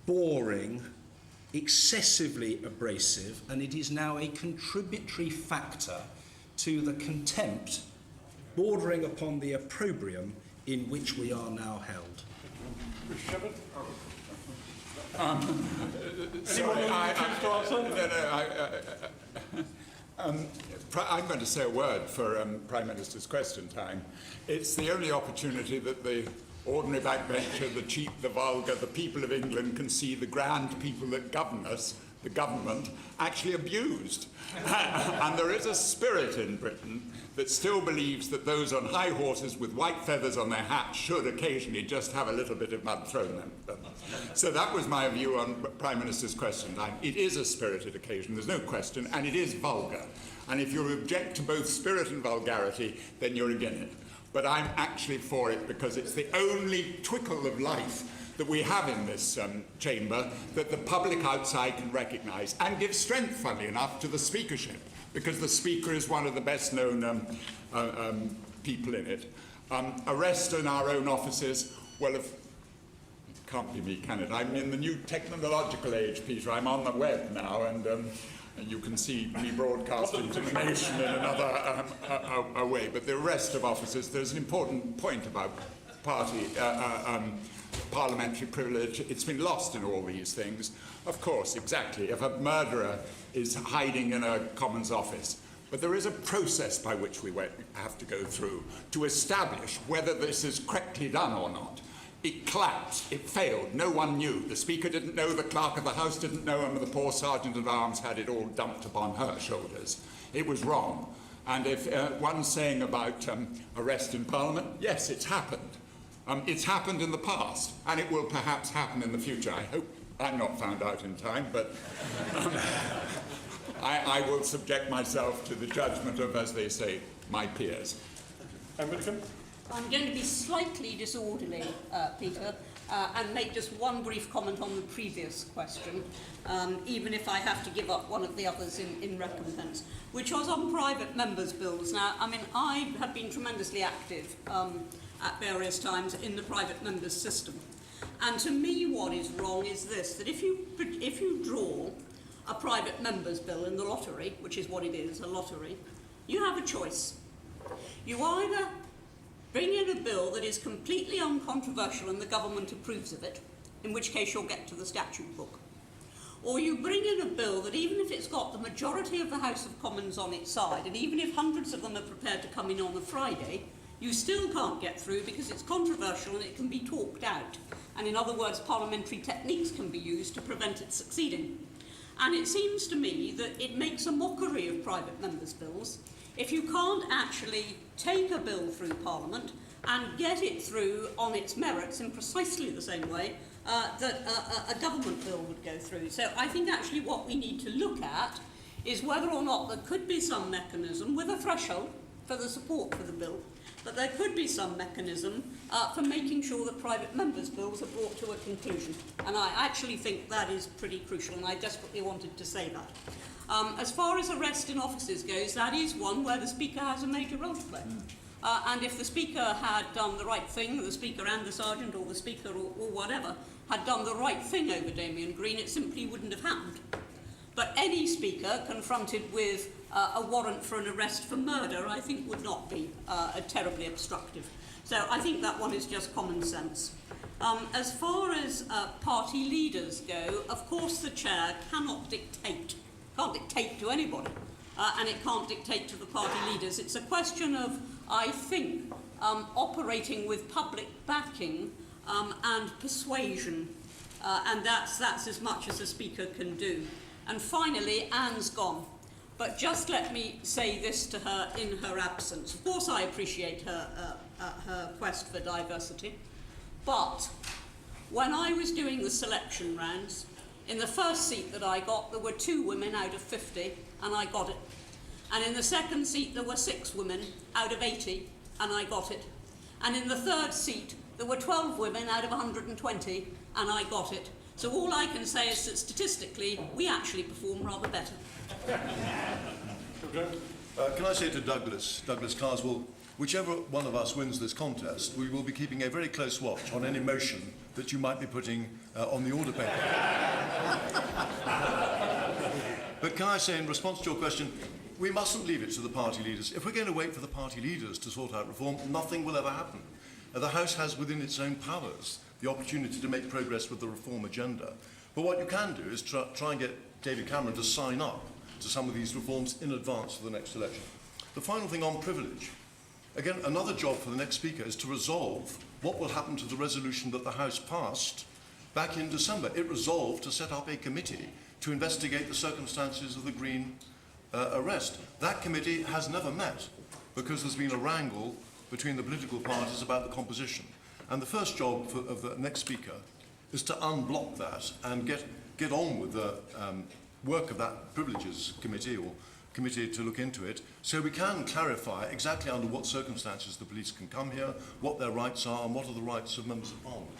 boring, excessively abrasive, and it is now a contributory factor to the contempt bordering upon the opprobrium in which we are now held. I'm going to say a word for Prime Minister's question time. It's the only opportunity that the ordinary backbencher, the cheap, the vulgar, the people of England can see the grand people that govern us, the government, actually abused. And there is a spirit in Britain that still believes that those on high horses with white feathers on their hats should occasionally just have a little bit of mud thrown at them. So that was my view on Prime Minister's question time. It is a spirited occasion, there's no question, and it is vulgar. And if you object to both spirit and vulgarity, then you're against it. But I'm actually for it because it's the only twinkle of life that we have in this chamber that the public outside can recognise and give strength, funnily enough, to the speakership, because the speaker is one of the best known people in it. Arrest in our own offices, well, if can't be me, can it? I'm in the new technological age, Peter. I'm on the web now, and you can see me broadcasting to the nation in another way. But the arrest of officers, there's an important point about parliamentary privilege. It's been lost in all these things. Of course, exactly. If a murderer is hiding in a Commons office, but there is a process by which we have to go through to establish whether this is correctly done or not. It collapsed. It failed. No one knew. The Speaker didn't know, the Clerk of the House didn't know, and the poor Sergeant-at-Arms had it all dumped upon her shoulders. It was wrong. And if one's saying about arrest in Parliament, yes, it's happened. It's happened in the past, and it will perhaps happen in the future. I hope I'm not found out in time, but I will subject myself to the judgment of, as they say, my peers. Widdecombe? I'm going to be slightly disorderly, Peter, and make just one brief comment on the previous question, even if I have to give up one of the others in recompense, which was on private members' bills. Now, I mean, I have been tremendously active at various times in the private members' system. And to me, what is wrong is this, that if you draw a private members' bill in the lottery, which is what it is, a lottery, you have a choice. You either bring in a bill that is completely uncontroversial and the government approves of it, in which case you'll get to the statute book. Or you bring in a bill that even if it's got the majority of the House of Commons on its side, and even if hundreds of them are prepared to come in on the Friday, you still can't get through because it's controversial and it can be talked out. And in other words, parliamentary techniques can be used to prevent it succeeding. And it seems to me that it makes a mockery of private members' bills if you can't actually take a bill through Parliament and get it through on its merits in precisely the same way that a government bill would go through. So I think actually what we need to look at is whether or not there could be some mechanism with a threshold for the support for the bill, but there could be some mechanism for making sure that private members' bills are brought to a conclusion. And I actually think that is pretty crucial, and I desperately wanted to say that. As far as arrest in offices goes, that is one where the Speaker has a major role to play. And if the Speaker had done the right thing, the Speaker and the Sergeant, or the Speaker or whatever, had done the right thing over Damien Green, it simply wouldn't have happened. But any Speaker confronted with a warrant for an arrest for murder, I think would not be terribly obstructive. So I think that one is just common sense. As far as party leaders go, of course the Chair cannot dictate. Can't dictate to anybody, and it can't dictate to the party leaders. It's a question of, I think, operating with public backing and persuasion, and that's as much as a Speaker can do. And finally, Anne's gone, but just let me say this to her in her absence. Of course I appreciate her quest for diversity, but when I was doing the selection rounds, in the first seat that I got, there were 2 women out of 50, and I got it. And in the second seat, there were 6 women out of 80, and I got it. And in the third seat, there were 12 women out of 120, and I got it. So all I can say is that statistically, we actually perform rather better. Can I say to Douglas Carswell, whichever one of us wins this contest, we will be keeping a very close watch on any motion that you might be putting on the order paper. But can I say, in response to your question, we mustn't leave it to the party leaders. If we're going to wait for the party leaders to sort out reform, nothing will ever happen. The House has within its own powers the opportunity to make progress with the reform agenda. But what you can do is try and get David Cameron to sign up to some of these reforms in advance of the next election. The final thing on privilege. Again, another job for the next speaker is to resolve what will happen to the resolution that the House passed back in December. It resolved to set up a committee to investigate the circumstances of the Green arrest. That committee has never met because there's been a wrangle between the political parties about the composition. And the first job of the next speaker is to unblock that and get on with the work of that Privileges Committee or committee to look into it, so we can clarify exactly under what circumstances the police can come here, what their rights are, and what are the rights of members of Parliament.